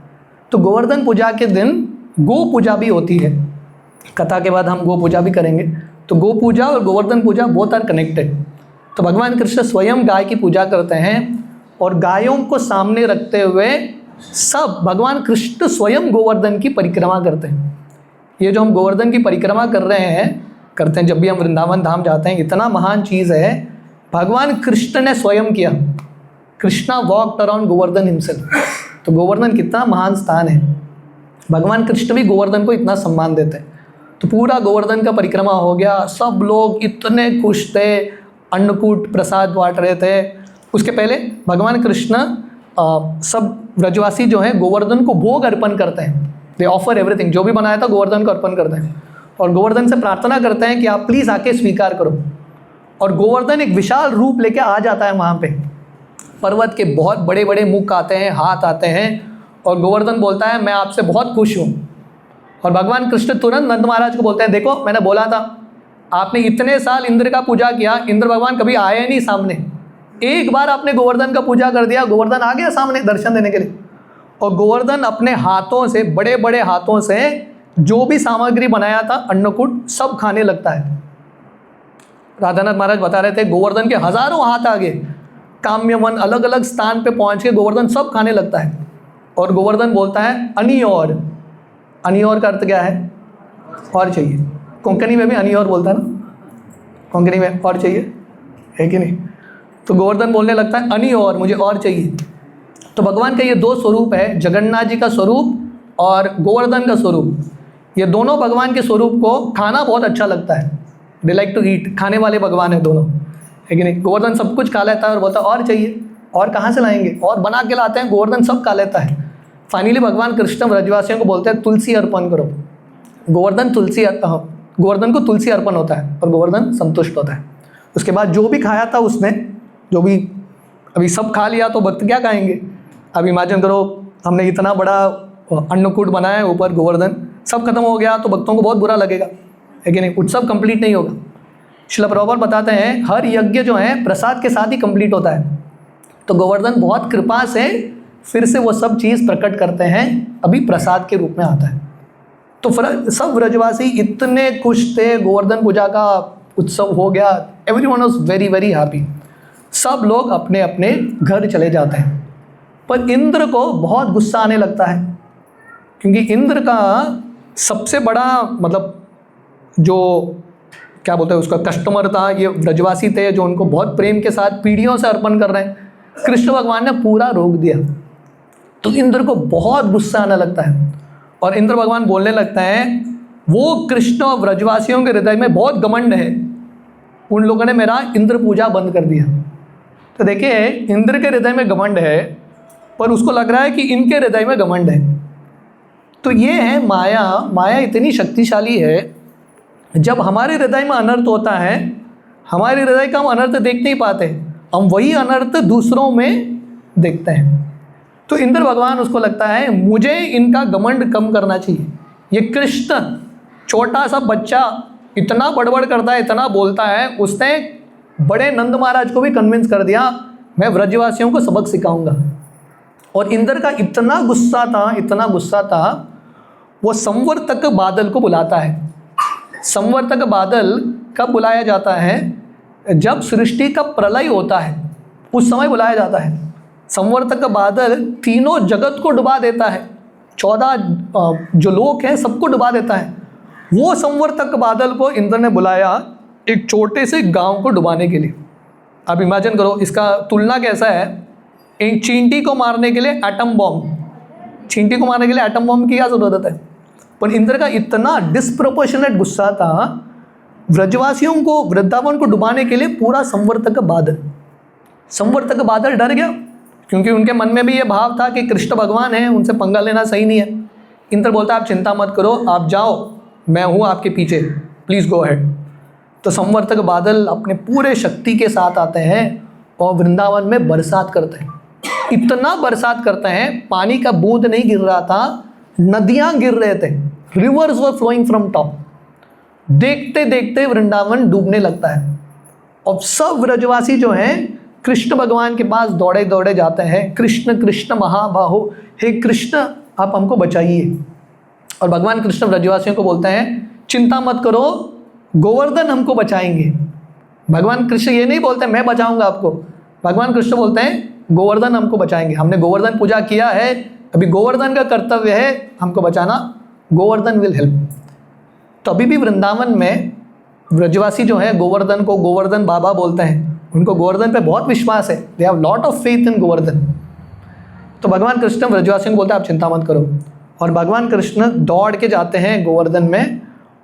तो गोवर्धन पूजा के दिन गो पूजा भी होती है, कथा के बाद हम गो पूजा भी करेंगे। तो गो पूजा और गोवर्धन पूजा बोथ आर कनेक्टेड। तो भगवान कृष्ण स्वयं गाय की पूजा करते हैं, और गायों को सामने रखते हुए सब भगवान कृष्ण स्वयं गोवर्धन की परिक्रमा करते हैं। ये जो हम गोवर्धन की परिक्रमा कर रहे हैं, करते हैं जब भी हम वृंदावन धाम जाते हैं, इतना महान चीज़ है, भगवान कृष्ण ने स्वयं किया। Krishna walked around Govardhan himself. तो गोवर्धन कितना महान स्थान है, भगवान कृष्ण भी गोवर्धन को इतना सम्मान देते हैं। तो पूरा गोवर्धन का परिक्रमा हो गया, सब लोग इतने खुश थे, अन्नकूट प्रसाद बांट रहे थे। उसके पहले भगवान कृष्ण सब ब्रजवासी जो हैं गोवर्धन को भोग अर्पण करते हैं, दे ऑफर एवरीथिंग, जो भी बनाया था गोवर्धन को अर्पण करते हैं, और गोवर्धन से प्रार्थना करते हैं कि आप प्लीज़ आके स्वीकार करो। और गोवर्धन एक विशाल रूप लेके आ जाता है वहाँ पे, पर्वत के बहुत बड़े बड़े मुख आते हैं, हाथ आते हैं, और गोवर्धन बोलता है मैं आपसे बहुत खुश हूँ। और भगवान कृष्ण तुरंत नंद महाराज को बोलते हैं देखो मैंने बोला था, आपने इतने साल इंद्र का पूजा किया, इंद्र भगवान कभी आए नहीं सामने, एक बार आपने गोवर्धन का पूजा कर दिया, गोवर्धन आ गया सामने दर्शन देने के लिए। और गोवर्धन अपने हाथों से, बड़े बड़े हाथों से जो भी सामग्री बनाया था अन्नकूट सब खाने लगता है। राधानाथ महाराज बता रहे थे गोवर्धन के हजारों हाथ आगे, काम्य वन अलग अलग स्थान पे पहुंच के गोवर्धन सब खाने लगता है। और गोवर्धन बोलता है अनियोर, अनियोर का अर्थ क्या है? और चाहिए। कोंकणी में भी अनियोर बोलता है ना, कोंकणी में और चाहिए है कि नहीं? तो गोवर्धन बोलने लगता है अनियोर, मुझे और चाहिए। तो भगवान का ये दो स्वरूप है, जगन्नाथ जी का स्वरूप और गोवर्धन का स्वरूप। ये दोनों भगवान के स्वरूप को खाना बहुत अच्छा लगता है, दे लाइक टू ईट, खाने वाले भगवान है दोनों, है कि नहीं? गोवर्धन सब कुछ खा लेता है और बोलता है और चाहिए, और कहाँ से लाएंगे, और बना के लाते हैं, गोवर्धन सब खा लेता है। फाइनली भगवान कृष्ण ब्रजवासियों को बोलते हैं तुलसी अर्पण करो। गोवर्धन को तुलसी अर्पण होता है और गोवर्धन संतुष्ट होता है। उसके बाद जो भी खाया था उसने, जो भी अभी सब खा लिया तो भक्त क्या खाएंगे? अब इमेजिन करो हमने इतना बड़ा अन्नकूट बनाया है, ऊपर गोवर्धन, सब खत्म हो गया तो भक्तों को बहुत बुरा लगेगा, है कि नहीं? उत्सव कंप्लीट नहीं होगा। श्रील प्रभुपाद बताते हैं हर यज्ञ जो है प्रसाद के साथ ही कंप्लीट होता है। तो गोवर्धन बहुत कृपा से फिर से वो सब चीज़ प्रकट करते हैं, अभी प्रसाद के रूप में आता है। तो सब व्रजवासी इतने खुश थे, गोवर्धन पूजा का उत्सव हो गया, everyone was very very happy. सब लोग अपने अपने घर चले जाते हैं। पर इंद्र को बहुत गुस्सा आने लगता है, क्योंकि इंद्र का सबसे बड़ा मतलब जो क्या बोलते हैं उसका कस्टमर था, ये व्रजवासी थे जो उनको बहुत प्रेम के साथ पीढ़ियों से अर्पण कर रहे हैं। कृष्ण भगवान ने पूरा रोक दिया, तो इंद्र को बहुत गुस्सा आने लगता है और इंद्र भगवान बोलने लगता है वो कृष्ण और व्रजवासियों के हृदय में बहुत घमंड है, उन लोगों ने मेरा इंद्र पूजा बंद कर दिया। तो देखिए इंद्र के हृदय में घमंड है, पर उसको लग रहा है कि इनके हृदय में घमंड है। तो ये है माया। माया इतनी शक्तिशाली है, जब हमारे हृदय में अनर्थ होता है, हमारे हृदय का हम अनर्थ देख नहीं पाते, हम वही अनर्थ दूसरों में देखते हैं। तो इंद्र भगवान उसको लगता है मुझे इनका घमंड कम करना चाहिए। ये कृष्ण छोटा सा बच्चा इतना बड़बड़ करता है, इतना बोलता है, उसने बड़े नंद महाराज को भी कन्विंस कर दिया मैं व्रजवासियों को सबक सिखाऊंगा। और इंद्र का इतना गुस्सा था, इतना गुस्सा था, वो संवर्तक बादल को बुलाता है। संवर्तक बादल कब बुलाया जाता है? जब सृष्टि का प्रलय होता है उस समय बुलाया जाता है। संवर्तक बादल तीनों जगत को डुबा देता है, 14 जो लोक हैं सबको डुबा देता है। वो संवर्तक बादल को इंद्र ने बुलाया एक छोटे से गांव को डुबाने के लिए। अब इमेजिन करो, इसका तुलना कैसा है, एक चींटी को मारने के लिए एटम बॉम्ब, चींटी को मारने के लिए एटम बॉम्ब की क्या ज़रूरत है? पर इंद्र का इतना डिस्प्रोपोर्शनेट गुस्सा था, व्रजवासियों को, वृंदावन को डुबाने के लिए पूरा संवर्तक बादल डर गया, क्योंकि उनके मन में भी ये भाव था कि कृष्ण भगवान है, उनसे पंगा लेना सही नहीं है। इंद्र बोलता आप चिंता मत करो, आप जाओ, मैं हूँ आपके पीछे, प्लीज़ गो अहेड। तो संवर्तक बादल अपने पूरे शक्ति के साथ आते हैं और वृंदावन में बरसात करते हैं। इतना बरसात करते हैं, पानी का बूंद नहीं गिर रहा था, नदियाँ गिर रहे थे, rivers were flowing from top. देखते देखते वृंदावन डूबने लगता है और सब व्रजवासी जो हैं कृष्ण भगवान के पास दौड़े दौड़े जाते हैं, कृष्ण कृष्ण महाबाहो, हे कृष्ण आप हमको बचाइए। और भगवान कृष्ण व्रजवासियों को बोलते हैं चिंता मत करो, गोवर्धन हमको बचाएंगे। भगवान कृष्ण ये नहीं बोलते मैं बचाऊंगा आपको, भगवान कृष्ण बोलते हैं गोवर्धन हमको बचाएंगे, हमने गोवर्धन पूजा किया है, अभी गोवर्धन का कर्तव्य है हमको बचाना, गोवर्धन विल हेल्प। तो अभी भी वृंदावन में व्रजवासी जो है गोवर्धन को गोवर्धन बाबा बोलते हैं, उनको गोवर्धन पे बहुत विश्वास है, they have lot of faith in Govardhan. तो भगवान कृष्ण व्रजवासियों को बोलते हैं आप चिंता मत करो, और भगवान कृष्ण दौड़ के जाते हैं गोवर्धन में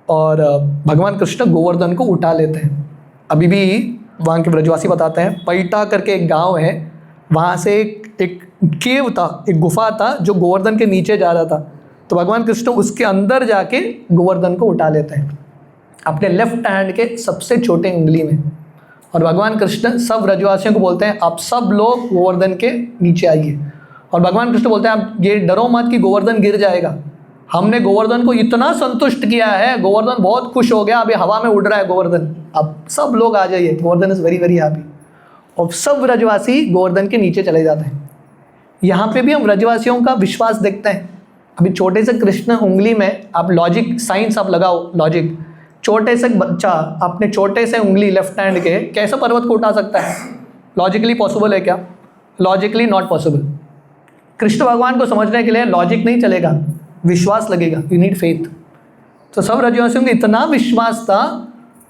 और भगवान कृष्ण गोवर्धन को उठा लेते हैं। अभी भी वहाँ के व्रजवासी बताते हैं पैटा करके एक गांव है, वहाँ से एक केव था, एक गुफा था जो गोवर्धन के नीचे जा रहा था। तो भगवान कृष्ण उसके अंदर जाके गोवर्धन को उठा लेते हैं अपने लेफ्ट हैंड के सबसे छोटे उंगली में। और भगवान कृष्ण सब व्रजवासियों को बोलते हैं आप सब लोग गोवर्धन के नीचे आइए। और भगवान कृष्ण बोलते हैं आप ये डरो मत कि गोवर्धन गिर जाएगा, हमने गोवर्धन को इतना संतुष्ट किया है, गोवर्धन बहुत खुश हो गया, अभी हवा में उड़ रहा है गोवर्धन, अब सब लोग आ जाइए, Govardhan is very very happy. और सब व्रजवासी गोवर्धन के नीचे चले जाते हैं। यहाँ पे भी हम व्रजवासियों का विश्वास देखते हैं। अभी छोटे से कृष्ण उंगली में, आप लॉजिक साइंस आप लगाओ, लॉजिक, छोटे से बच्चा अपने छोटे से उंगली लेफ्ट हैंड के कैसे पर्वत को उठा सकता है? लॉजिकली पॉसिबल है क्या? Logically not possible. कृष्ण भगवान को समझने के लिए लॉजिक नहीं चलेगा, विश्वास लगेगा, यू नीड फेथ। तो सब व्रजवासियों को इतना विश्वास था,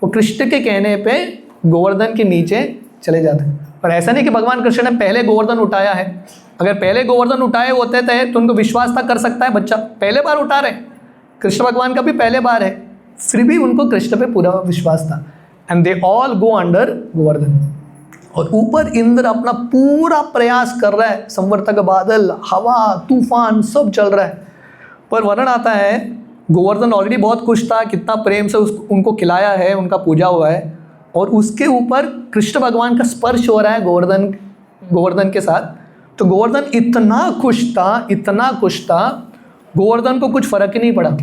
वो कृष्ण के कहने पे गोवर्धन के नीचे चले जाते हैं। और ऐसा नहीं कि भगवान कृष्ण ने पहले गोवर्धन उठाया है, अगर पहले गोवर्धन उठाए होते थे तो उनको विश्वास था, कर सकता है बच्चा, पहले बार उठा रहे, कृष्ण भगवान का भी पहले बार है, फिर भी उनको कृष्ण पे पूरा विश्वास था। And they all go under Govardhan. और ऊपर इंद्र अपना पूरा प्रयास कर रहा है, संवर्तक बादल, हवा, तूफान सब चल रहा है, पर वर्णन आता है गोवर्धन ऑलरेडी बहुत खुश था, कितना प्रेम से उनको खिलाया है, उनका पूजा हुआ है, और उसके ऊपर कृष्ण भगवान का स्पर्श हो रहा है गोवर्धन के साथ। तो गोवर्धन इतना खुश था, इतना खुश था, गोवर्धन को कुछ फर्क ही नहीं पड़ा।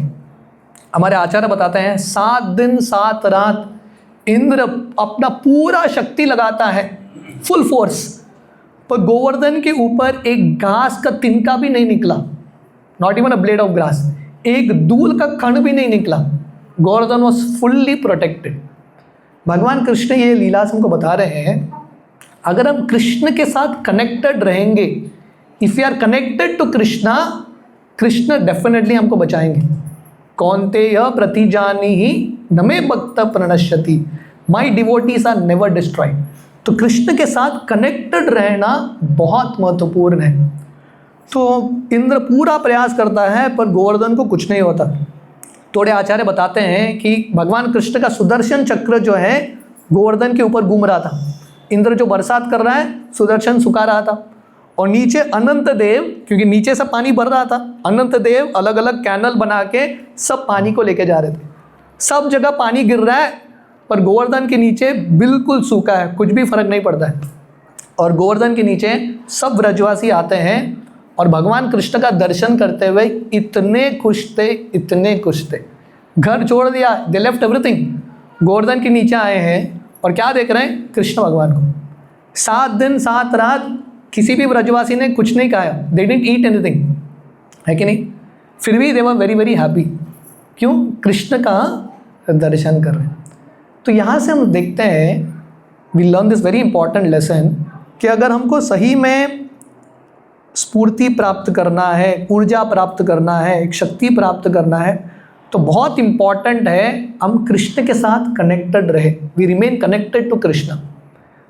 हमारे आचार्य बताते हैं 7 दिन 7 रात इंद्र अपना पूरा शक्ति लगाता है, फुल फोर्स, पर गोवर्धन के ऊपर एक घास का तिनका भी नहीं निकला, not even a blade of grass, एक धूल का कण भी नहीं निकला। Govardhan was fully protected. भगवान कृष्ण ये लीला हमको बता रहे हैं, अगर हम कृष्ण के साथ कनेक्टेड रहेंगे, if you are connected to Krishna, Krishna definitely हमको बचाएंगे। कौन्तेय प्रतिजानीहि न मे भक्त प्रणश्यति, my devotees are never destroyed. तो कृष्ण के साथ कनेक्टेड रहना बहुत महत्वपूर्ण है। तो इंद्र पूरा प्रयास करता है पर गोवर्धन को कुछ नहीं होता। थोड़े आचार्य बताते हैं कि भगवान कृष्ण का सुदर्शन चक्र जो है गोवर्धन के ऊपर घूम रहा था। इंद्र जो बरसात कर रहा है, सुदर्शन सुखा रहा था, और नीचे अनंत देव, क्योंकि नीचे से पानी भर रहा था, अनंत देव अलग अलग कैनल बना के सब पानी को लेके जा रहे थे। सब जगह पानी गिर रहा है पर गोवर्धन के नीचे बिल्कुल सूखा है, कुछ भी फर्क नहीं पड़ता है। और गोवर्धन के नीचे सब व्रजवासी आते हैं और भगवान कृष्ण का दर्शन करते हुए इतने खुश थे, इतने खुश थे, घर छोड़ दिया, दे लेफ्ट एवरीथिंग, गोवर्धन के नीचे आए हैं और क्या देख रहे हैं? कृष्ण भगवान को। 7 दिन 7 रात किसी भी व्रजवासी ने कुछ नहीं खाया, दे डिडंट ईट एनीथिंग, है कि नहीं? फिर भी दे वर वेरी वेरी हैप्पी। क्यों? कृष्ण का दर्शन कर रहे हैं। तो यहाँ से हम देखते हैं, we learn this very important lesson, कि अगर हमको सही में स्फूर्ति प्राप्त करना है, ऊर्जा प्राप्त करना है, एक शक्ति प्राप्त करना है, तो बहुत इम्पॉर्टेंट है हम कृष्ण के साथ कनेक्टेड रहे, we remain connected to Krishna.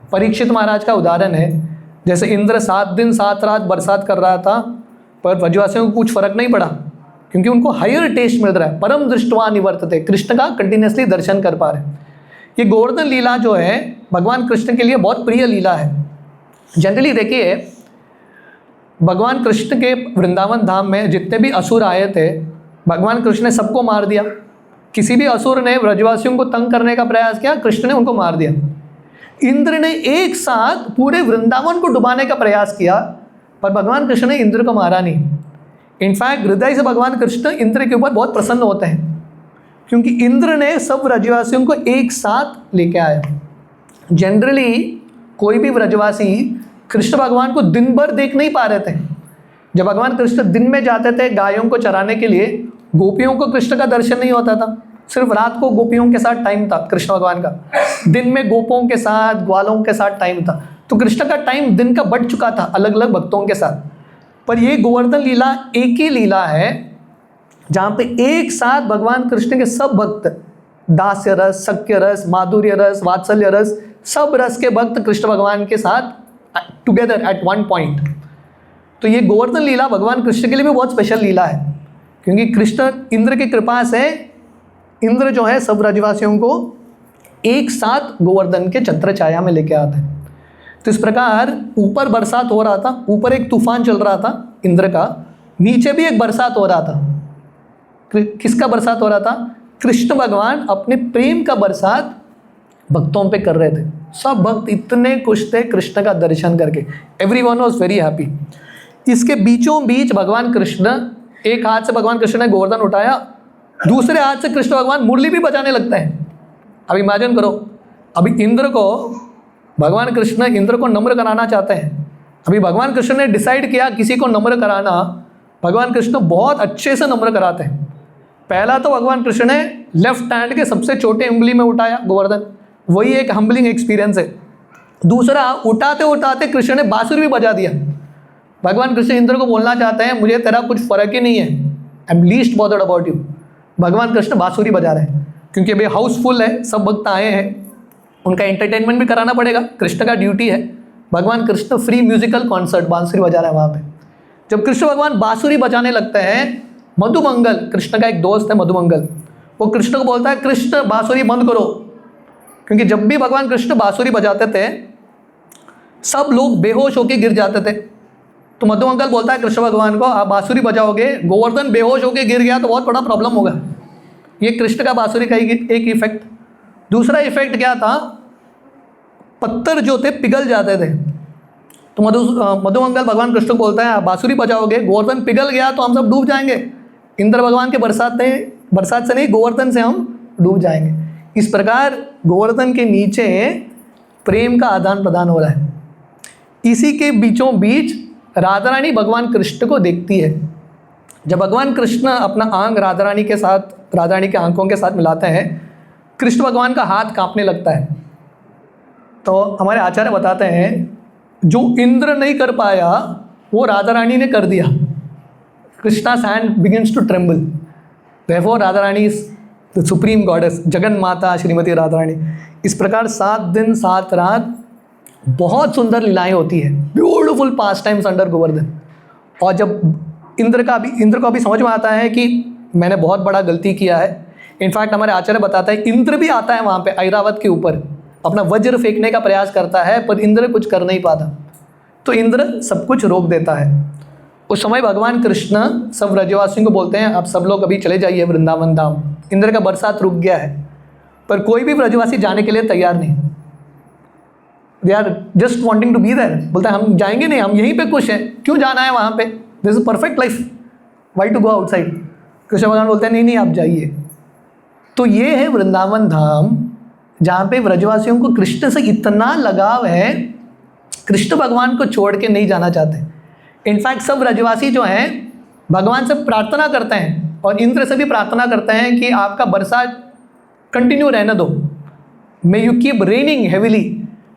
Parikshit Maharaj का उदाहरण है, जैसे इंद्र 7 दिन 7 रात बरसात कर रहा था पर व्रजवासियों को कुछ फर्क नहीं पड़ा, क्योंकि उनको हायर टेस्ट मिल रहा है, परम दृष्टवा निवर्तते, कृष्ण का कंटिन्यूसली दर्शन कर पा रहे हैं। ये गोवर्धन लीला जो है भगवान कृष्ण के लिए बहुत प्रिय लीला है। जनरली देखिए, भगवान कृष्ण के वृंदावन धाम में जितने भी असुर आए थे, भगवान कृष्ण ने सबको मार दिया। किसी भी असुर ने व्रजवासियों को तंग करने का प्रयास किया, कृष्ण ने उनको मार दिया। इंद्र ने एक साथ पूरे वृंदावन को डुबाने का प्रयास किया, पर भगवान कृष्ण ने इंद्र को मारा नहीं। इनफैक्ट हृदय से भगवान कृष्ण इंद्र के ऊपर बहुत प्रसन्न होते हैं, क्योंकि इंद्र ने सब व्रजवासियों को एक साथ लेके आया। जनरली कोई भी व्रजवासी कृष्ण भगवान को दिन भर देख नहीं पा रहे थे। जब भगवान कृष्ण दिन में जाते थे गायों को चराने के लिए, गोपियों को कृष्ण का दर्शन नहीं होता था, सिर्फ रात को गोपियों के साथ टाइम था कृष्ण भगवान का, दिन में गोपों के साथ, ग्वालों के साथ टाइम था। तो कृष्ण का टाइम दिन का बढ़ चुका था अलग अलग भक्तों के साथ। पर ये गोवर्धन लीला एक ही लीला है जहाँ पे एक साथ भगवान कृष्ण के सब भक्त, दास्य रस, सख्य रस, माधुर्य रस, वात्सल्य रस, सब रस के भक्त कृष्ण भगवान के साथ टुगेदर एट वन पॉइंट। तो ये गोवर्धन लीला भगवान कृष्ण के लिए भी बहुत स्पेशल लीला है, क्योंकि कृष्ण इंद्र की कृपा से इंद्र जो है सब ब्रजवासियों को एक साथ गोवर्धन के छत्र छाया में लेके आते हैं। तो इस प्रकार ऊपर बरसात हो रहा था, ऊपर एक तूफान चल रहा था इंद्र का, नीचे भी एक बरसात हो रहा था। किसका बरसात हो रहा था? कृष्ण भगवान अपने प्रेम का बरसात भक्तों पे कर रहे थे। सब भक्त इतने खुश थे कृष्ण का दर्शन करके, एवरीवन वाज वेरी हैप्पी। इसके बीचों बीच भगवान कृष्ण, एक हाथ से भगवान कृष्ण ने गोवर्धन उठाया, दूसरे हाथ से कृष्ण भगवान मुरली भी बजाने लगते हैं। अब इमेजिन करो, अभी इंद्र को, भगवान कृष्ण इंद्र को नम्र कराना चाहते हैं। अभी भगवान कृष्ण ने डिसाइड किया किसी को नम्र कराना, भगवान कृष्ण बहुत अच्छे से नम्र कराते हैं। पहला तो भगवान कृष्ण ने लेफ्ट हैंड के सबसे छोटे उंगली में उठाया गोवर्धन, वही एक हम्बलिंग एक्सपीरियंस है। दूसरा, उठाते उठाते कृष्ण ने बांसुरी भी बजा दिया। भगवान कृष्ण इंद्र को बोलना चाहते हैं मुझे तेरा कुछ फर्क ही नहीं है, I am least bothered about you. भगवान कृष्ण बांसुरी बजा रहे हैं क्योंकि अभी हाउसफुल है, सब भक्त आए हैं, उनका एंटरटेनमेंट भी कराना पड़ेगा, कृष्ण का ड्यूटी है। भगवान कृष्ण फ्री म्यूजिकल कॉन्सर्ट बांसुरी बजा रहे हैं वहाँ पे। जब कृष्ण भगवान बांसुरी बजाने लगते हैं, मधुमंगल, कृष्ण का एक दोस्त है मधुमंगल, वो कृष्ण को बोलता है कृष्ण बांसुरी बंद करो, क्योंकि जब भी भगवान कृष्ण बांसुरी बजाते थे सब लोग बेहोश होकर गिर जाते थे। तो मधुमंगल बोलता है कृष्ण भगवान को, आप बांसुरी बजाओगे, गोवर्धन बेहोश होकर गिर गया तो बहुत बड़ा प्रॉब्लम होगा। ये कृष्ण का बांसुरी का एक इफेक्ट। दूसरा इफेक्ट क्या था, पत्थर जो थे पिघल जाते थे। तो मधुमंगल भगवान कृष्ण को बोलता है आप बांसुरी बजाओगे, गोवर्धन पिघल गया तो हम सब डूब जाएंगे, इंद्र भगवान के बरसात से नहीं गोवर्धन से हम डूब जाएंगे। इस प्रकार गोवर्धन के नीचे प्रेम का आदान प्रदान हो रहा है। इसी के बीचों बीच राधा रानी भगवान कृष्ण को देखती है। जब भगवान कृष्ण अपना आंग राधा रानी के साथ, राधा रानी के आंखों के साथ मिलाते हैं, कृष्ण भगवान का हाथ कांपने लगता है। तो हमारे आचार्य बताते हैं जो इंद्र नहीं कर पाया वो राधा रानी ने कर दिया। कृष्णा's hand begins to tremble. Therefore Radha Rani is the supreme goddess, Jagan माता श्रीमती राधा रानी। इस प्रकार 7 दिन 7 रात बहुत सुंदर लीलाएं होती है, ब्यूटीफुल पास टाइम्स अंडर गोवर्धन। और जब इंद्र को अभी समझ में आता है कि मैंने बहुत बड़ा गलती किया है, इनफैक्ट हमारे आचार्य बताता है इंद्र भी आता है वहाँ पे ऐरावत के ऊपर, अपना वज्र फेंकने का प्रयास करता है पर इंद्र कुछ कर नहीं पाता, तो इंद्र सब कुछ रोक देता है। उस समय भगवान कृष्ण सब ब्रजवासियों को बोलते हैं आप सब लोग अभी चले जाइए वृंदावन धाम, इंद्र का बरसात रुक गया है। पर कोई भी ब्रजवासी जाने के लिए तैयार नहीं, they are just wanting to be there. बोलते हैं हम जाएंगे नहीं, हम यहीं पे खुश हैं, क्यों जाना है वहाँ पे, this is perfect life, why to go outside. Krishna भगवान बोलते हैं नहीं नहीं आप जाइए। तो ये है वृंदावन धाम जहाँ पे ब्रजवासियों को कृष्ण से इतना लगाव है, कृष्ण भगवान को छोड़ के नहीं जाना चाहते। इनफैक्ट सब ब्रजवासी जो हैं भगवान से प्रार्थना करते हैं और इंद्र से भी प्रार्थना करते हैं कि आपका बरसात कंटिन्यू रहने दो, may you keep raining heavily,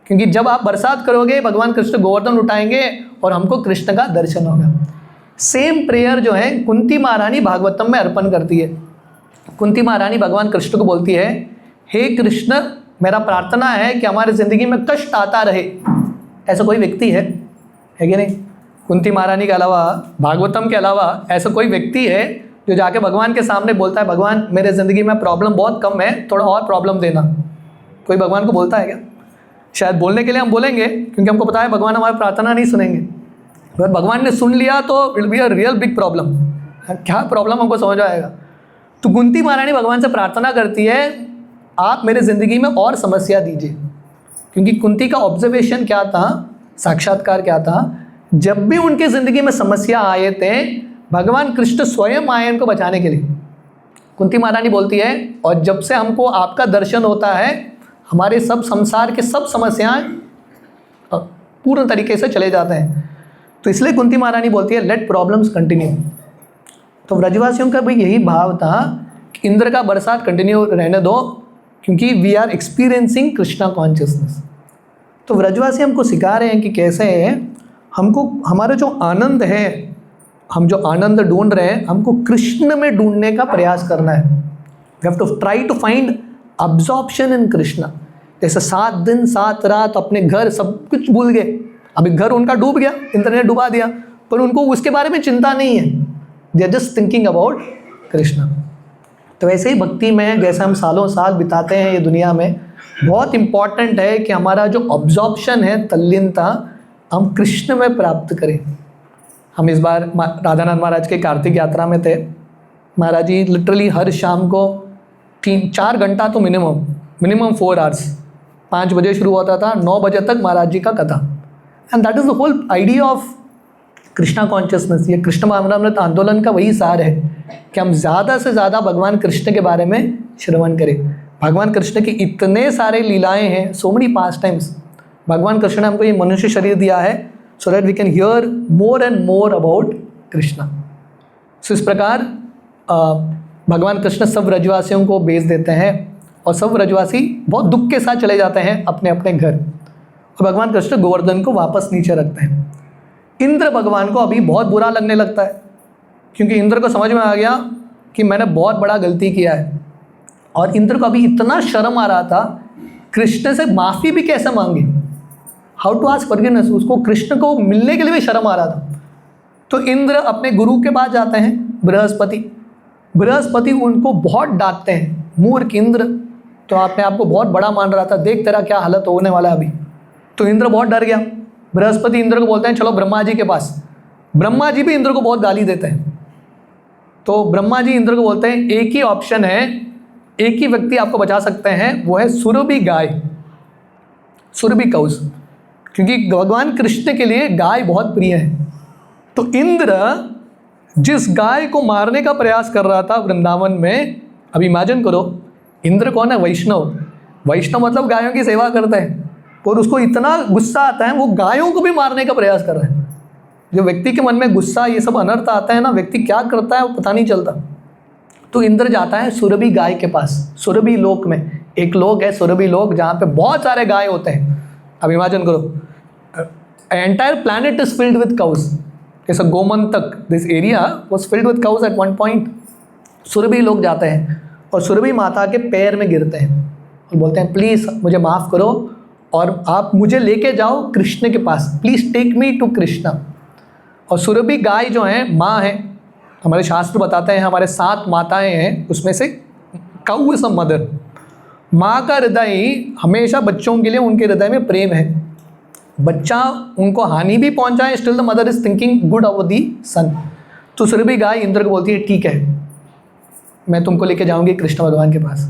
क्योंकि जब आप बरसात करोगे भगवान कृष्ण गोवर्धन उठाएंगे और हमको कृष्ण का दर्शन होगा। सेम प्रेयर जो है कुंती महारानी भागवतम में अर्पण करती है। कुंती महारानी भगवान कृष्ण को बोलती है हे कृष्ण, मेरा प्रार्थना है कि हमारी ज़िंदगी में कष्ट आता रहे। ऐसा कोई व्यक्ति है कि नहीं? कुंती महारानी के अलावा, भागवतम के अलावा ऐसा कोई व्यक्ति है जो जाके भगवान के सामने बोलता है भगवान मेरे ज़िंदगी में प्रॉब्लम बहुत कम है, थोड़ा और प्रॉब्लम देना? कोई भगवान को बोलता है क्या? शायद बोलने के लिए हम बोलेंगे क्योंकि हमको पता है भगवान हमारी प्रार्थना नहीं सुनेंगे। अगर भगवान ने सुन लिया तो it will be a real big problem. क्या प्रॉब्लम हमको समझ आएगा। तो कुंती महारानी भगवान से प्रार्थना करती है आप मेरे ज़िंदगी में और समस्या दीजिए, क्योंकि कुंती का ऑब्जर्वेशन क्या था, साक्षात्कार क्या था, जब भी उनके ज़िंदगी में समस्या आए थे भगवान कृष्ण स्वयं आए उनको बचाने के लिए। कुंती महारानी बोलती है और जब से हमको आपका दर्शन होता है हमारे सब संसार के सब समस्याएं पूर्ण तरीके से चले जाते हैं। तो इसलिए कुंती महारानी बोलती है लेट प्रॉब्लम्स कंटिन्यू। तो ब्रजवासियों का भी यही भाव था कि इंद्र का बरसात कंटिन्यू रहने दो, क्योंकि we are experiencing Krishna consciousness. तो ब्रजवासी हमको सिखा रहे हैं कि कैसे हमको हमारा जो आनंद है, हम जो आनंद ढूंढ रहे हैं, हमको कृष्ण में ढूंढने का प्रयास करना है। We have to try to find absorption in Krishna. जैसे 7 दिन 7 रात अपने घर सब कुछ भूल गए, अभी घर उनका डूब गया, इंद्र ने डुबा दिया, पर उनको उसके बारे में चिंता नहीं है, they are just thinking about Krishna. तो वैसे ही भक्ति में जैसे हम सालों साल बिताते हैं ये दुनिया में, बहुत इम्पॉर्टेंट है कि हमारा जो ऑब्जॉर्प्शन है, तल्लीनता, हम कृष्ण में प्राप्त करें। हम इस बार राधानाथ महाराज के कार्तिक यात्रा में थे। महाराज जी लिटरली हर शाम को 3-4 घंटा तो मिनिमम 4 आवर्स, 5 बजे शुरू होता था, 9 बजे तक महाराज जी का कथा। And that is the whole idea of Krishna consciousness, ये कृष्ण भावनामृत आंदोलन का वही सार है कि हम ज़्यादा से ज़्यादा भगवान कृष्ण के बारे में श्रवण करें। भगवान कृष्ण की इतने सारे लीलाएं हैं, सो मेनी पास टाइम्स। भगवान कृष्ण ने हमको ये मनुष्य शरीर दिया है so that we can hear more and more about Krishna. So इस प्रकार भगवान कृष्ण सब ब्रजवासियों को भेज देते हैं और सब ब्रजवासी बहुत दुख के साथ चले जाते हैं अपने अपने घर, और भगवान कृष्ण गोवर्धन को वापस नीचे रखते हैं। इंद्र भगवान को अभी बहुत बुरा लगने लगता है, क्योंकि इंद्र को समझ में आ गया कि मैंने बहुत बड़ा गलती किया है, और इंद्र को अभी इतना शर्म आ रहा था कृष्ण से माफ़ी भी कैसे मांगे, हाउ टू आस्क फॉरगिवनेस। उसको कृष्ण को मिलने के लिए भी शर्म आ रहा था। तो इंद्र अपने गुरु के पास जाते हैं बृहस्पति। बृहस्पति उनको बहुत डांटते हैं, मूर्ख इंद्र, तो आपने आपको बहुत बड़ा मान रहा था, देख तेरा क्या हालत होने वाला है अभी। तो इंद्र बहुत डर गया। बृहस्पति इंद्र को बोलते हैं चलो ब्रह्मा जी के पास। ब्रह्मा जी भी इंद्र को बहुत गाली देते हैं। तो ब्रह्मा जी इंद्र को बोलते हैं एक ही ऑप्शन है, एक ही व्यक्ति आपको बचा सकते हैं, वो है सुरभि गाय, सुरभि कौश, क्योंकि भगवान कृष्ण के लिए गाय बहुत प्रिय है। तो इंद्र जिस गाय को मारने का प्रयास कर रहा था वृंदावन में, अब इमेजिन करो, इंद्र कौन है? वैष्णव। वैष्णव मतलब गायों की सेवा करते हैं, और उसको इतना गुस्सा आता है वो गायों को भी मारने का प्रयास कर रहे हैं। जो व्यक्ति के मन में गुस्सा, ये सब अनर्थ आता है ना, व्यक्ति क्या करता है वो पता नहीं चलता। तो इंद्र जाता है सुरभि गाय के पास। सुरभि लोक में एक लोक है सुरभि लोक, जहाँ पे बहुत सारे गाय होते हैं। अब इमेजिन करो, entire planet is filled with cows. जैसा Gomantak, this area was filled with cows at one point. Surabhi लोग जाते हैं और सुरभि माता के पैर में गिरते हैं और बोलते हैं प्लीज़ मुझे माफ़ करो और आप मुझे लेके जाओ कृष्ण के पास, please take me to Krishna. और सुरभि गाय जो है माँ है, हमारे शास्त्र बताते हैं हमारे 7 माताएं हैं, उसमें से काऊ इज अ मदर। माँ का हृदय हमेशा बच्चों के लिए, उनके हृदय में प्रेम है। बच्चा उनको हानि भी पहुंचाए, still the mother is thinking good of the son. तो सुरभि गाय इंद्र को बोलती है ठीक है, मैं तुमको लेके जाऊंगी कृष्ण भगवान के पास।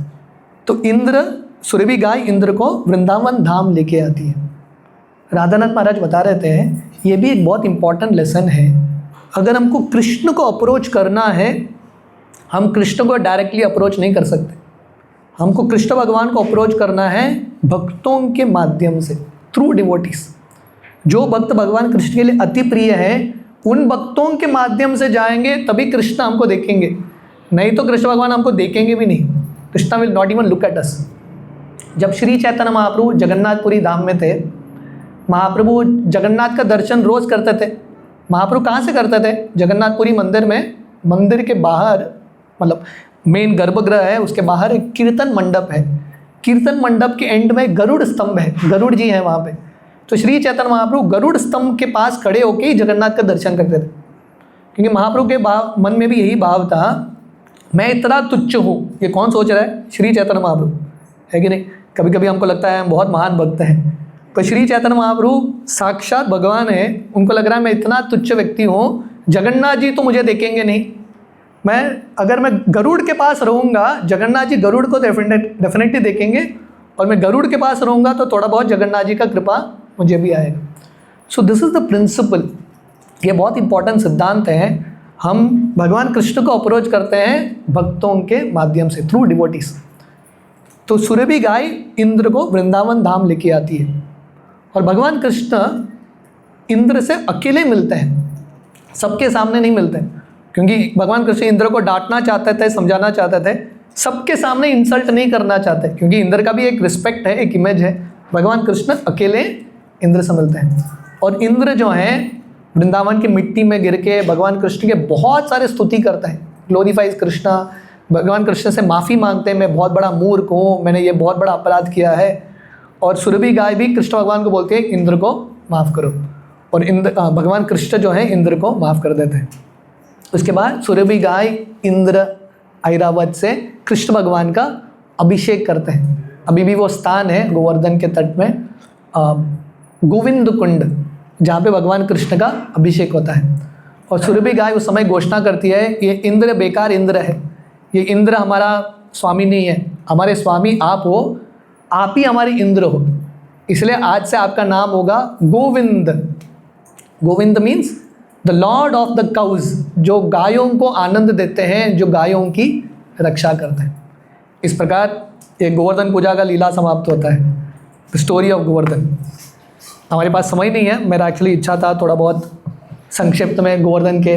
तो इंद्र, सुरभि गाय इंद्र को वृंदावन धाम लेके आती है। राधानाथ महाराज बता रहे थे ये भी एक बहुत इंपॉर्टेंट लेसन है। अगर हमको कृष्ण को अप्रोच करना है, हम कृष्ण को डायरेक्टली अप्रोच नहीं कर सकते। हमको कृष्ण भगवान को अप्रोच करना है भक्तों के माध्यम से, थ्रू डिवोटीज। जो भक्त भगवान कृष्ण के लिए अति प्रिय है, उन भक्तों के माध्यम से जाएंगे तभी कृष्ण हमको देखेंगे, नहीं तो कृष्ण भगवान हमको देखेंगे भी नहीं। Krishna will not even look at us. जब श्री चैतन्य महाप्रभु जगन्नाथपुरी धाम में थे, महाप्रभु जगन्नाथ का दर्शन रोज करते थे। महाप्रभु कहाँ से करते थे? जगन्नाथपुरी मंदिर में, मंदिर के बाहर, मतलब मेन गर्भगृह है, उसके बाहर एक कीर्तन मंडप है। कीर्तन मंडप के एंड में गरुड़ स्तंभ है, गरुड़ जी हैं वहाँ पे। तो श्री चैतन्य महाप्रभु गरुड़ स्तंभ के पास खड़े होकर ही जगन्नाथ का दर्शन करते थे, क्योंकि महाप्रभु के मन में भी यही भाव था, मैं इतना तुच्छ हूँ। ये कौन सोच रहा है? श्री चैतन्य महाप्रभु, है कि नहीं? कभी कभी हमको लगता है हम बहुत महान भक्त हैं, तो श्री चैतन्य महाप्रभु साक्षात भगवान है। उनको लग रहा है मैं इतना तुच्छ व्यक्ति हूँ, जगन्नाथ जी तो मुझे देखेंगे नहीं। अगर मैं गरुड़ के पास रहूँगा, जगन्नाथ जी गरुड़ को डेफिनेटली देखेंगे, और मैं गरुड़ के पास रहूँगा तो थोड़ा बहुत जगन्नाथ जी का कृपा मुझे भी आएगा। So this is the principle. ये बहुत इंपॉर्टेंट सिद्धांत है। हम भगवान कृष्ण को अप्रोच करते हैं भक्तों के माध्यम से, थ्रू डिवोटीज। तो सुरभि गाय इंद्र को वृंदावन धाम लेके आती है, और भगवान कृष्ण इंद्र से अकेले मिलते हैं, सबके सामने नहीं मिलते हैं, क्योंकि भगवान कृष्ण इंद्र को डांटना चाहते थे, समझाना चाहते थे, सबके सामने इंसल्ट नहीं करना चाहते, क्योंकि इंद्र का भी एक रिस्पेक्ट है, एक इमेज है। भगवान कृष्ण अकेले इंद्र से मिलते हैं, और इंद्र जो हैं वृंदावन की मिट्टी में गिर के भगवान कृष्ण के बहुत सारे स्तुति करते हैं, ग्लोरीफाइज कृष्णा। भगवान कृष्ण से माफ़ी मांगते हैं, मैं बहुत बड़ा मूर्ख हूँ, मैंने ये बहुत बड़ा अपराध किया है। और सुरभि गाय भी कृष्ण भगवान को बोलती है इंद्र को माफ़ करो, और भगवान कृष्ण जो है इंद्र को माफ़ कर देते हैं। उसके बाद सुरभि गाय इंद्र ऐरावत से कृष्ण भगवान का अभिषेक करते हैं। अभी भी वो स्थान है गोवर्धन के तट में, गोविंद कुंड, जहाँ पे भगवान कृष्ण का अभिषेक होता है। और सुरभि गाय उस समय घोषणा करती है ये इंद्र बेकार इंद्र है, ये इंद्र हमारा स्वामी नहीं है, हमारे स्वामी आप हो, आप ही हमारे इंद्र हो, इसलिए आज से आपका नाम होगा Govind. Govind means the lord of the cows, जो गायों को आनंद देते हैं, जो गायों की रक्षा करते हैं। इस प्रकार ये गोवर्धन पूजा का लीला समाप्त होता है, द स्टोरी ऑफ गोवर्धन। हमारे पास समय नहीं है, मेरा एक्चुअली इच्छा था थोड़ा बहुत संक्षिप्त में गोवर्धन के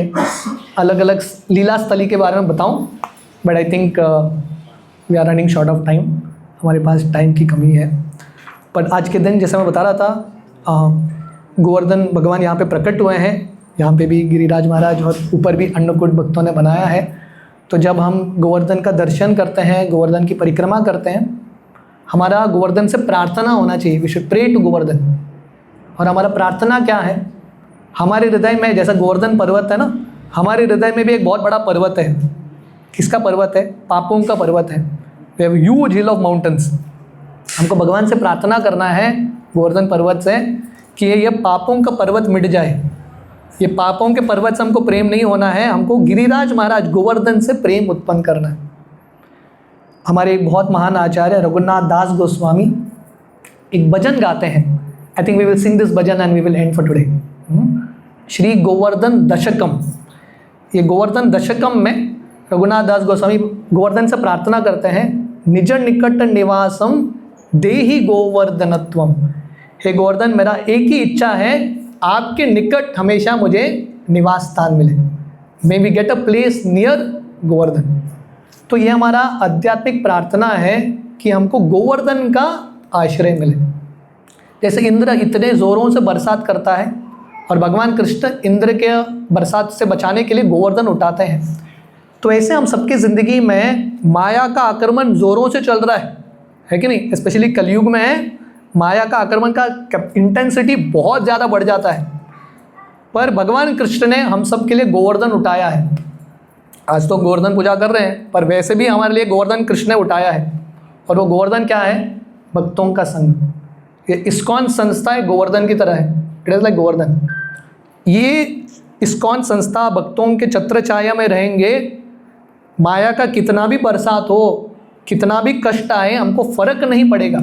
अलग अलग लीला स्थली के बारे में बताऊं, but I think we are running short of time, हमारे पास टाइम की कमी है। पर आज के दिन जैसे मैं बता रहा था, गोवर्धन भगवान यहाँ पे प्रकट हुए हैं, यहाँ पे भी गिरिराज महाराज और ऊपर भी अन्नकूट भक्तों ने बनाया है। तो जब हम गोवर्धन का दर्शन करते हैं, गोवर्धन की परिक्रमा करते हैं, हमारा गोवर्धन से प्रार्थना होना चाहिए, we should pray to Govardhan. और हमारा प्रार्थना क्या है, हमारे हृदय में जैसा गोवर्धन पर्वत है ना, हमारे हृदय में भी एक बहुत बड़ा पर्वत है। किसका पर्वत है? पापों का पर्वत है। We have huge hill of mountains. हमको भगवान से प्रार्थना करना है गोवर्धन पर्वत से कि ये पापों का पर्वत मिट जाए। ये पापों के पर्वत से हमको प्रेम नहीं होना है, हमको गिरिराज महाराज गोवर्धन से प्रेम उत्पन्न करना है। हमारे एक बहुत महान आचार्य रघुनाथ दास गोस्वामी एक भजन गाते हैं। I think we will sing this bhajan and we will end for today. Shri Govardhan Dashakam. ये गोवर्धन दशकम में रघुनाथ दास गोस्वामी गोवर्धन से प्रार्थना करते हैं, निज निकट निवासम देहि गोवर्धनत्वम। हे गोवर्धन, मेरा एक ही इच्छा है, आपके निकट हमेशा मुझे निवास स्थान मिले। May we get a place near Govardhan. तो ये हमारा आध्यात्मिक प्रार्थना है कि हमको गोवर्धन का आश्रय मिले। जैसे इंद्र इतने ज़ोरों से बरसात करता है और भगवान कृष्ण इंद्र के बरसात से बचाने के लिए गोवर्धन उठाते हैं, तो ऐसे हम सबकी ज़िंदगी में माया का आक्रमण ज़ोरों से चल रहा है कि नहीं? स्पेशली कलयुग में माया का आक्रमण का इंटेंसिटी बहुत ज़्यादा बढ़ जाता है, पर भगवान कृष्ण ने हम सब के लिए गोवर्धन उठाया है। आज तो गोवर्धन पूजा कर रहे हैं, पर वैसे भी हमारे लिए गोवर्धन कृष्ण ने उठाया है। और वो गोवर्धन क्या है? भक्तों का संग। ये इस्कॉन संस्था है, गोवर्धन की तरह है, इट इज़ लाइक गोवर्धन। ये इस्कॉन संस्था भक्तों के छत्र छाया में रहेंगे। माया का कितना भी बरसात हो, कितना भी कष्ट आए, हमको फ़र्क नहीं पड़ेगा।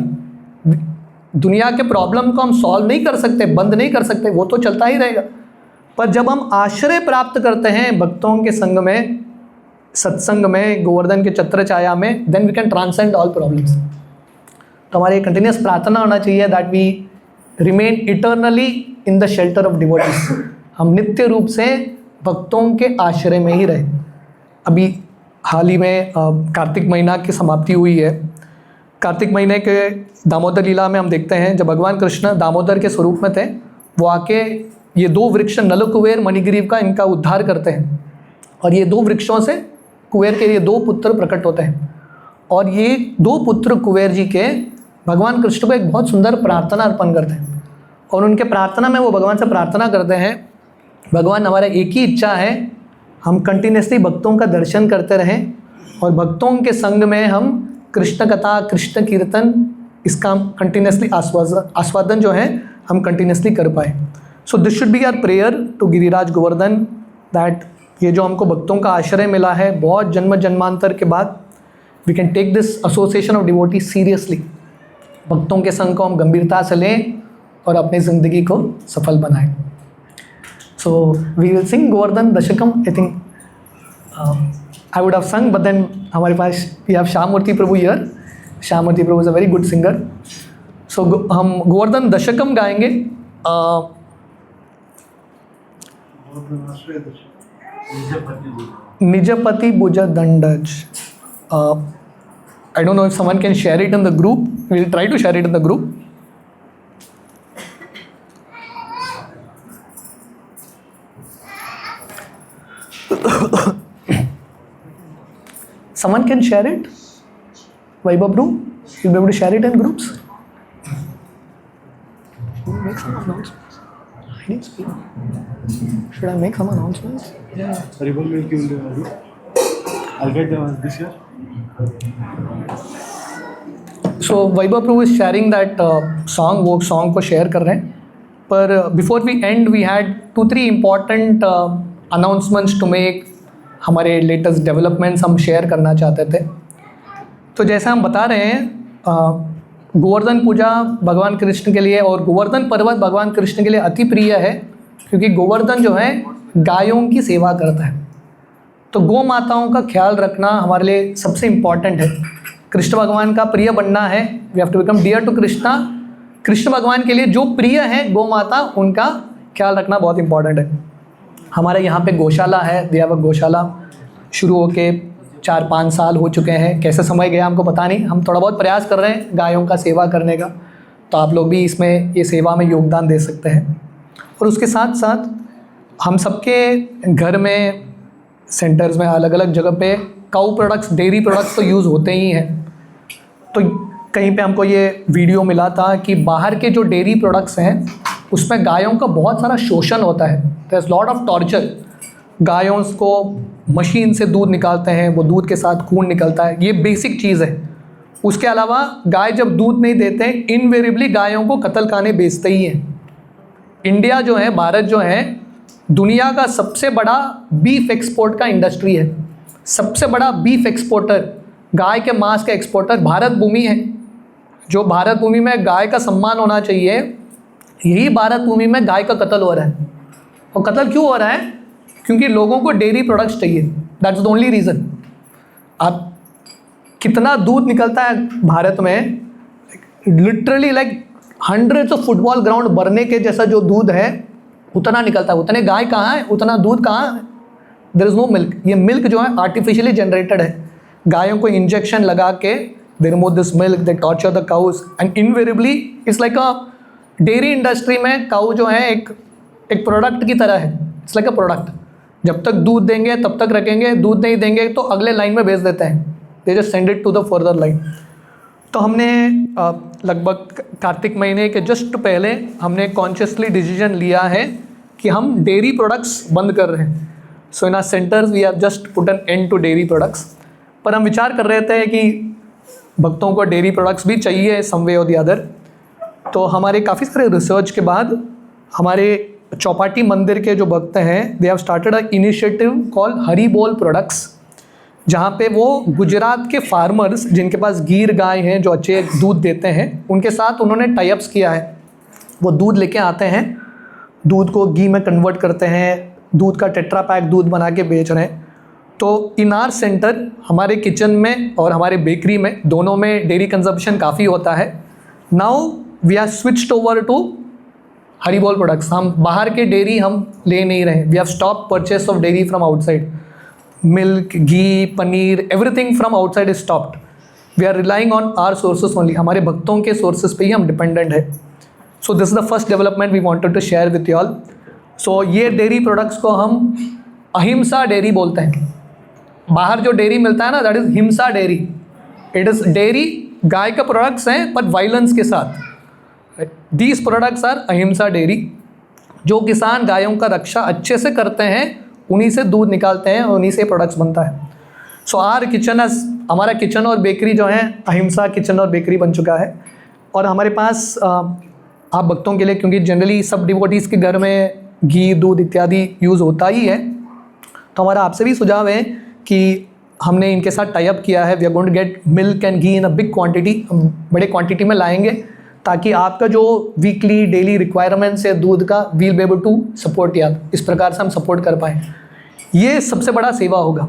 दुनिया के प्रॉब्लम को हम सॉल्व नहीं कर सकते, बंद नहीं कर सकते, वो तो चलता ही रहेगा। पर जब हम आश्रय प्राप्त करते हैं भक्तों के संग में, सत्संग में, गोवर्धन के छत्र छाया में, then we can transcend all problems. तो हमारी कंटिन्यूस प्रार्थना होना चाहिए that we remain eternally in the shelter of devotees. हम नित्य रूप से भक्तों के आश्रय में ही रहे। अभी हाल ही में कार्तिक महीना की समाप्ति हुई है। कार्तिक महीने के दामोदर लीला में हम देखते हैं, जब भगवान कृष्ण दामोदर के स्वरूप में थे, वो आके ये दो वृक्ष नलकुबेर मणिग्रीव का इनका उद्धार करते हैं। और ये दो वृक्षों से कुबेर के ये दो पुत्र प्रकट होते हैं। और ये दो पुत्र कुबेर जी के भगवान कृष्ण को एक बहुत सुंदर प्रार्थना अर्पण करते हैं। और उनके प्रार्थना में वो भगवान से प्रार्थना करते हैं, भगवान हमारा एक ही इच्छा है, हम कंटिन्यूसली भक्तों का दर्शन करते रहें और भक्तों के संग में हम कृष्ण कथा, कृष्ण कीर्तन, इसका कंटिन्यूसली आस्वादन जो है हम कंटिन्यूसली कर पाए। So this should be our prayer to Giriraj Govardhan that ये जो हमको भक्तों का आश्रय मिला है बहुत जन्म जन्मांतर के बाद, we can take this association of devotee seriously. भक्तों के संग को हम गंभीरता से लें और अपनी ज़िंदगी को सफल बनाएं। So we will sing Govardhan Dashakam. I think I would have sung, but then हमारे पास we have Shyam Murthy Prabhu here. Shyam Murthy Prabhu is a very good singer. So हम गोवर्धन दशकम गाएंगे। निजपति भुज दंडज। I don't know if someone can share it in the group. We'll try to share it in the group. Someone can share it? Vaibhav bro, you'll be able to share it in groups? Make some announcements. I need speak. Should I make some announcements? Yeah. Ribbon milk you will do. I'll get them this year. So Vaibhav Prabhu is sharing that song, वो song को share कर रहे हैं। पर before we end, we had 2-3 important announcements to make। हमारे latest developments हम share करना चाहते थे। तो जैसा हम बता रहे हैं, गोवर्धन पूजा भगवान कृष्ण के लिए और गोवर्धन पर्वत भगवान कृष्ण के लिए अति प्रिय है, क्योंकि गोवर्धन जो है गायों की सेवा करता है। तो गौ माताओं का ख्याल रखना हमारे लिए सबसे इम्पॉर्टेंट है। कृष्ण भगवान का प्रिय बनना है, we have to become dear to Krishna. Krishna भगवान के लिए जो प्रिय है गौ माता, उनका ख्याल रखना बहुत इंपॉर्टेंट है। हमारे यहाँ पे गौशाला है, वी हैव अ गौशाला। शुरू होके 4-5 साल हो चुके हैं। कैसे समय गया हमको पता नहीं। हम थोड़ा बहुत प्रयास कर रहे हैं गायों का सेवा करने का, तो आप लोग भी इसमें ये सेवा में योगदान दे सकते हैं। और उसके साथ साथ हम सबके घर में, सेंटर्स में, अलग अलग जगह पे काऊ प्रोडक्ट्स, डेयरी प्रोडक्ट्स तो यूज़ होते ही हैं। तो कहीं पे हमको ये वीडियो मिला था कि बाहर के जो डेयरी प्रोडक्ट्स हैं उसमें गायों का बहुत सारा शोषण होता है। There is lot of torture. गायों को मशीन से दूध निकालते हैं, वो दूध के साथ खून निकलता है, ये बेसिक चीज़ है। उसके अलावा गाय जब दूध नहीं देते हैं, इनवेरिएबली गायों को कत्लखाने बेचते ही हैं। इंडिया जो है, भारत जो है, दुनिया का सबसे बड़ा बीफ एक्सपोर्ट का इंडस्ट्री है। सबसे बड़ा बीफ एक्सपोर्टर, गाय के मांस का एक्सपोर्टर भारत भूमि है। जो भारत भूमि में गाय का सम्मान होना चाहिए, यही भारत भूमि में गाय का कत्ल हो रहा है। और कत्ल क्यों हो रहा है? क्योंकि लोगों को डेयरी प्रोडक्ट्स चाहिए। That's the only reason. आप कितना दूध निकलता है भारत में, literally like hundreds of football ground भरने के जैसा जो दूध है उतना निकलता है। उतने गाय कहाँ है, उतना दूध कहाँ है? There is no milk. ये मिल्क जो है आर्टिफिशियली जनरेटेड है। गायों को इंजेक्शन लगा के they remove this milk, they torture the cows, and invariably it's like a dairy industry में काऊ जो है एक प्रोडक्ट की तरह है। It's like a product. जब तक दूध देंगे तब तक रखेंगे, दूध नहीं देंगे तो अगले लाइन में भेज देते हैं। They just send it to the further line. तो हमने लगभग कार्तिक महीने के जस्ट पहले हमने कॉन्शियसली डिसीजन लिया है कि हम डेयरी प्रोडक्ट्स बंद कर रहे हैं। So in our centres we have just put an end to dairy products. पर हम विचार कर रहे थे कि भक्तों को डेयरी प्रोडक्ट्स भी चाहिए सम वे और द अदर। तो हमारे काफ़ी सारे रिसर्च के बाद हमारे चौपाटी मंदिर के जो भक्त हैं, they have started a initiative called Hari Bol products, जहाँ पे वो गुजरात के फार्मर्स जिनके पास गीर गाय हैं जो अच्छे दूध देते हैं, उनके साथ उन्होंने टाई अप्स किया है। वो दूध लेके आते हैं, दूध को घी में कन्वर्ट करते हैं, दूध का टेट्रा पैक दूध बना के बेच रहे हैं। तो इन आर सेंटर, हमारे किचन में और हमारे बेकरी में, दोनों में डेयरी कंजम्पशन काफ़ी होता है। Now we are switched over to Hari Bol products. हम बाहर के डेयरी हम ले नहीं रहे। We have stop purchase of dairy from outside. Milk, ghee, paneer, everything from outside is stopped. We are relying on our sources only. हमारे भक्तों के सोर्सेज पे ही हम डिपेंडेंट है। So this is the first development we wanted to share with you all. So ये dairy products को हम अहिंसा डेयरी बोलते हैं। बाहर जो डेयरी मिलता है ना, दैट इज हिंसा डेयरी। इट इज़ डेयरी, गाय के प्रोडक्ट्स हैं पर वायलेंस के साथ। दीज प्रोडक्ट्स आर अहिंसा डेयरी। जो किसान गायों का रक्षा अच्छे से करते हैं, उन्हीं से दूध निकालते हैं, उन्हीं से प्रोडक्ट्स बनता है। सो आर किचन, हमारा किचन और बेकरी जो है अहिंसा किचन और बेकरी बन चुका है। और हमारे पास आप भक्तों के लिए, क्योंकि जनरली सब डिवोटीज़ के घर में घी, दूध इत्यादि यूज़ होता ही है, तो हमारा आपसे भी सुझाव है कि हमने इनके साथ टाई अप किया है। We are going to get milk and ghee in a big quantity. हम बड़े क्वांटिटी में लाएंगे ताकि आपका जो वीकली डेली रिक्वायरमेंट्स है दूध का, will be able to support या इस प्रकार से हम सपोर्ट कर पाएँ। ये सबसे बड़ा सेवा होगा।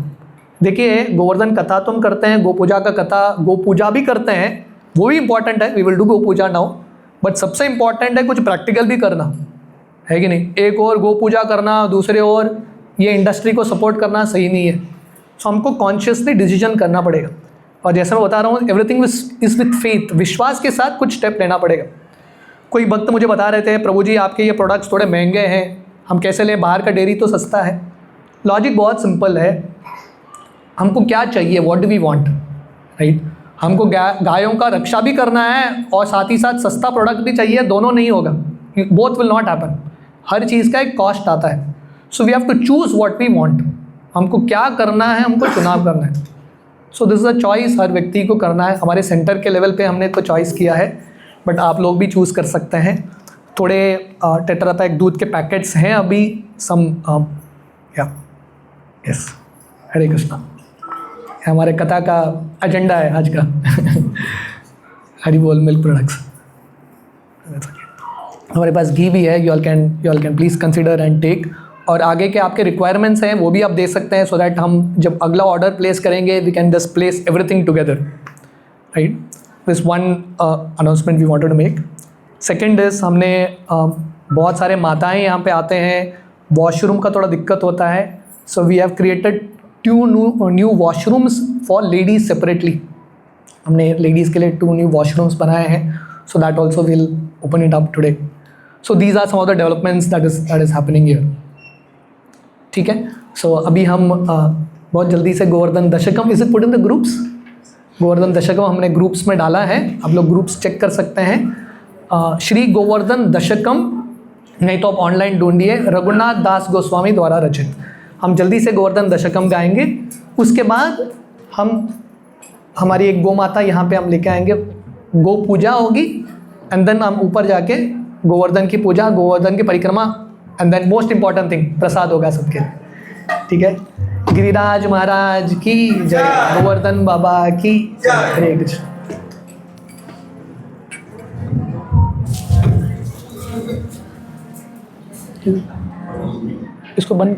देखिए, गोवर्धन कथा तो हम करते हैं, गो पूजा का कथा, गो पूजा भी करते हैं, वो भी इंपॉर्टेंट है। We will do go puja now. But सबसे इंपॉर्टेंट है कुछ प्रैक्टिकल भी करना, है कि नहीं? एक और गो पूजा करना, दूसरे और ये इंडस्ट्री को सपोर्ट करना सही नहीं है। सो हमको कॉन्शियसली डिसीजन करना पड़ेगा। और जैसे मैं बता रहा हूँ, एवरीथिंग इज़ विथ फेथ। विश्वास के साथ कुछ स्टेप लेना पड़ेगा। कोई भक्त मुझे बता रहे थे, प्रभु जी आपके ये प्रोडक्ट्स थोड़े महंगे हैं, हम कैसे लें, बाहर का डेयरी तो सस्ता है। लॉजिक बहुत सिंपल है। हमको क्या चाहिए, what do we want, right? हमको गायों का रक्षा भी करना है और साथ ही साथ सस्ता प्रोडक्ट भी चाहिए। दोनों नहीं होगा, बोथ विल नॉट हैपन। हर चीज़ का एक कॉस्ट आता है। So we have to choose what we want. हमको क्या करना है, हमको चुनाव करना है। So this is a choice, हर व्यक्ति को करना है। हमारे सेंटर के लेवल पे हमने तो चॉइस किया है, बट आप लोग भी चूज़ कर सकते हैं। थोड़े टेट्रा पैक दूध के पैकेट्स हैं अभी, सम यस। हरे कृष्णा। हमारे कथा का एजेंडा है आज का। हरि बोल मिल्क प्रोडक्ट्स। हमारे पास घी भी है, you all can please consider and take. और आगे के आपके रिक्वायरमेंट्स हैं वो भी आप दे सकते हैं, सो दैट हम जब अगला ऑर्डर प्लेस करेंगे we can just place everything together, right. This one announcement we wanted to make. Second is हमने बहुत सारे माताएं यहाँ पे आते हैं, वॉशरूम का थोड़ा दिक्कत होता है, so we have created 2 new washrooms for ladies separately. हमने लेडीज़ के लिए 2 न्यू वॉशरूम्स बनाए हैं, so that also will open it up today. So these are some of the developments that is happening here, ठीक है। So अभी हम बहुत जल्दी से Govardhan Dashakam, is it put in the groups? Govardhan Dashakam हमने ग्रुप्स में डाला है, आप लोग ग्रुप्स चेक कर सकते हैं। श्री गोवर्धन दशकम, नहीं तो आप ऑनलाइन ढूंढिए, रघुनाथ दास गोस्वामी द्वारा रचित। हम जल्दी से गोवर्धन दशकम गाएंगे, उसके बाद हम हमारी एक गौ माता यहाँ पे हम लेके आएंगे, गो पूजा होगी, एंड देन हम ऊपर जाके गोवर्धन की पूजा, गोवर्धन की परिक्रमा, and then most important thing प्रसाद होगा सबके, ठीक है। गिरिराज महाराज की जय, गोवर्धन बाबा की जय, हरे कृष्ण। इसको बंद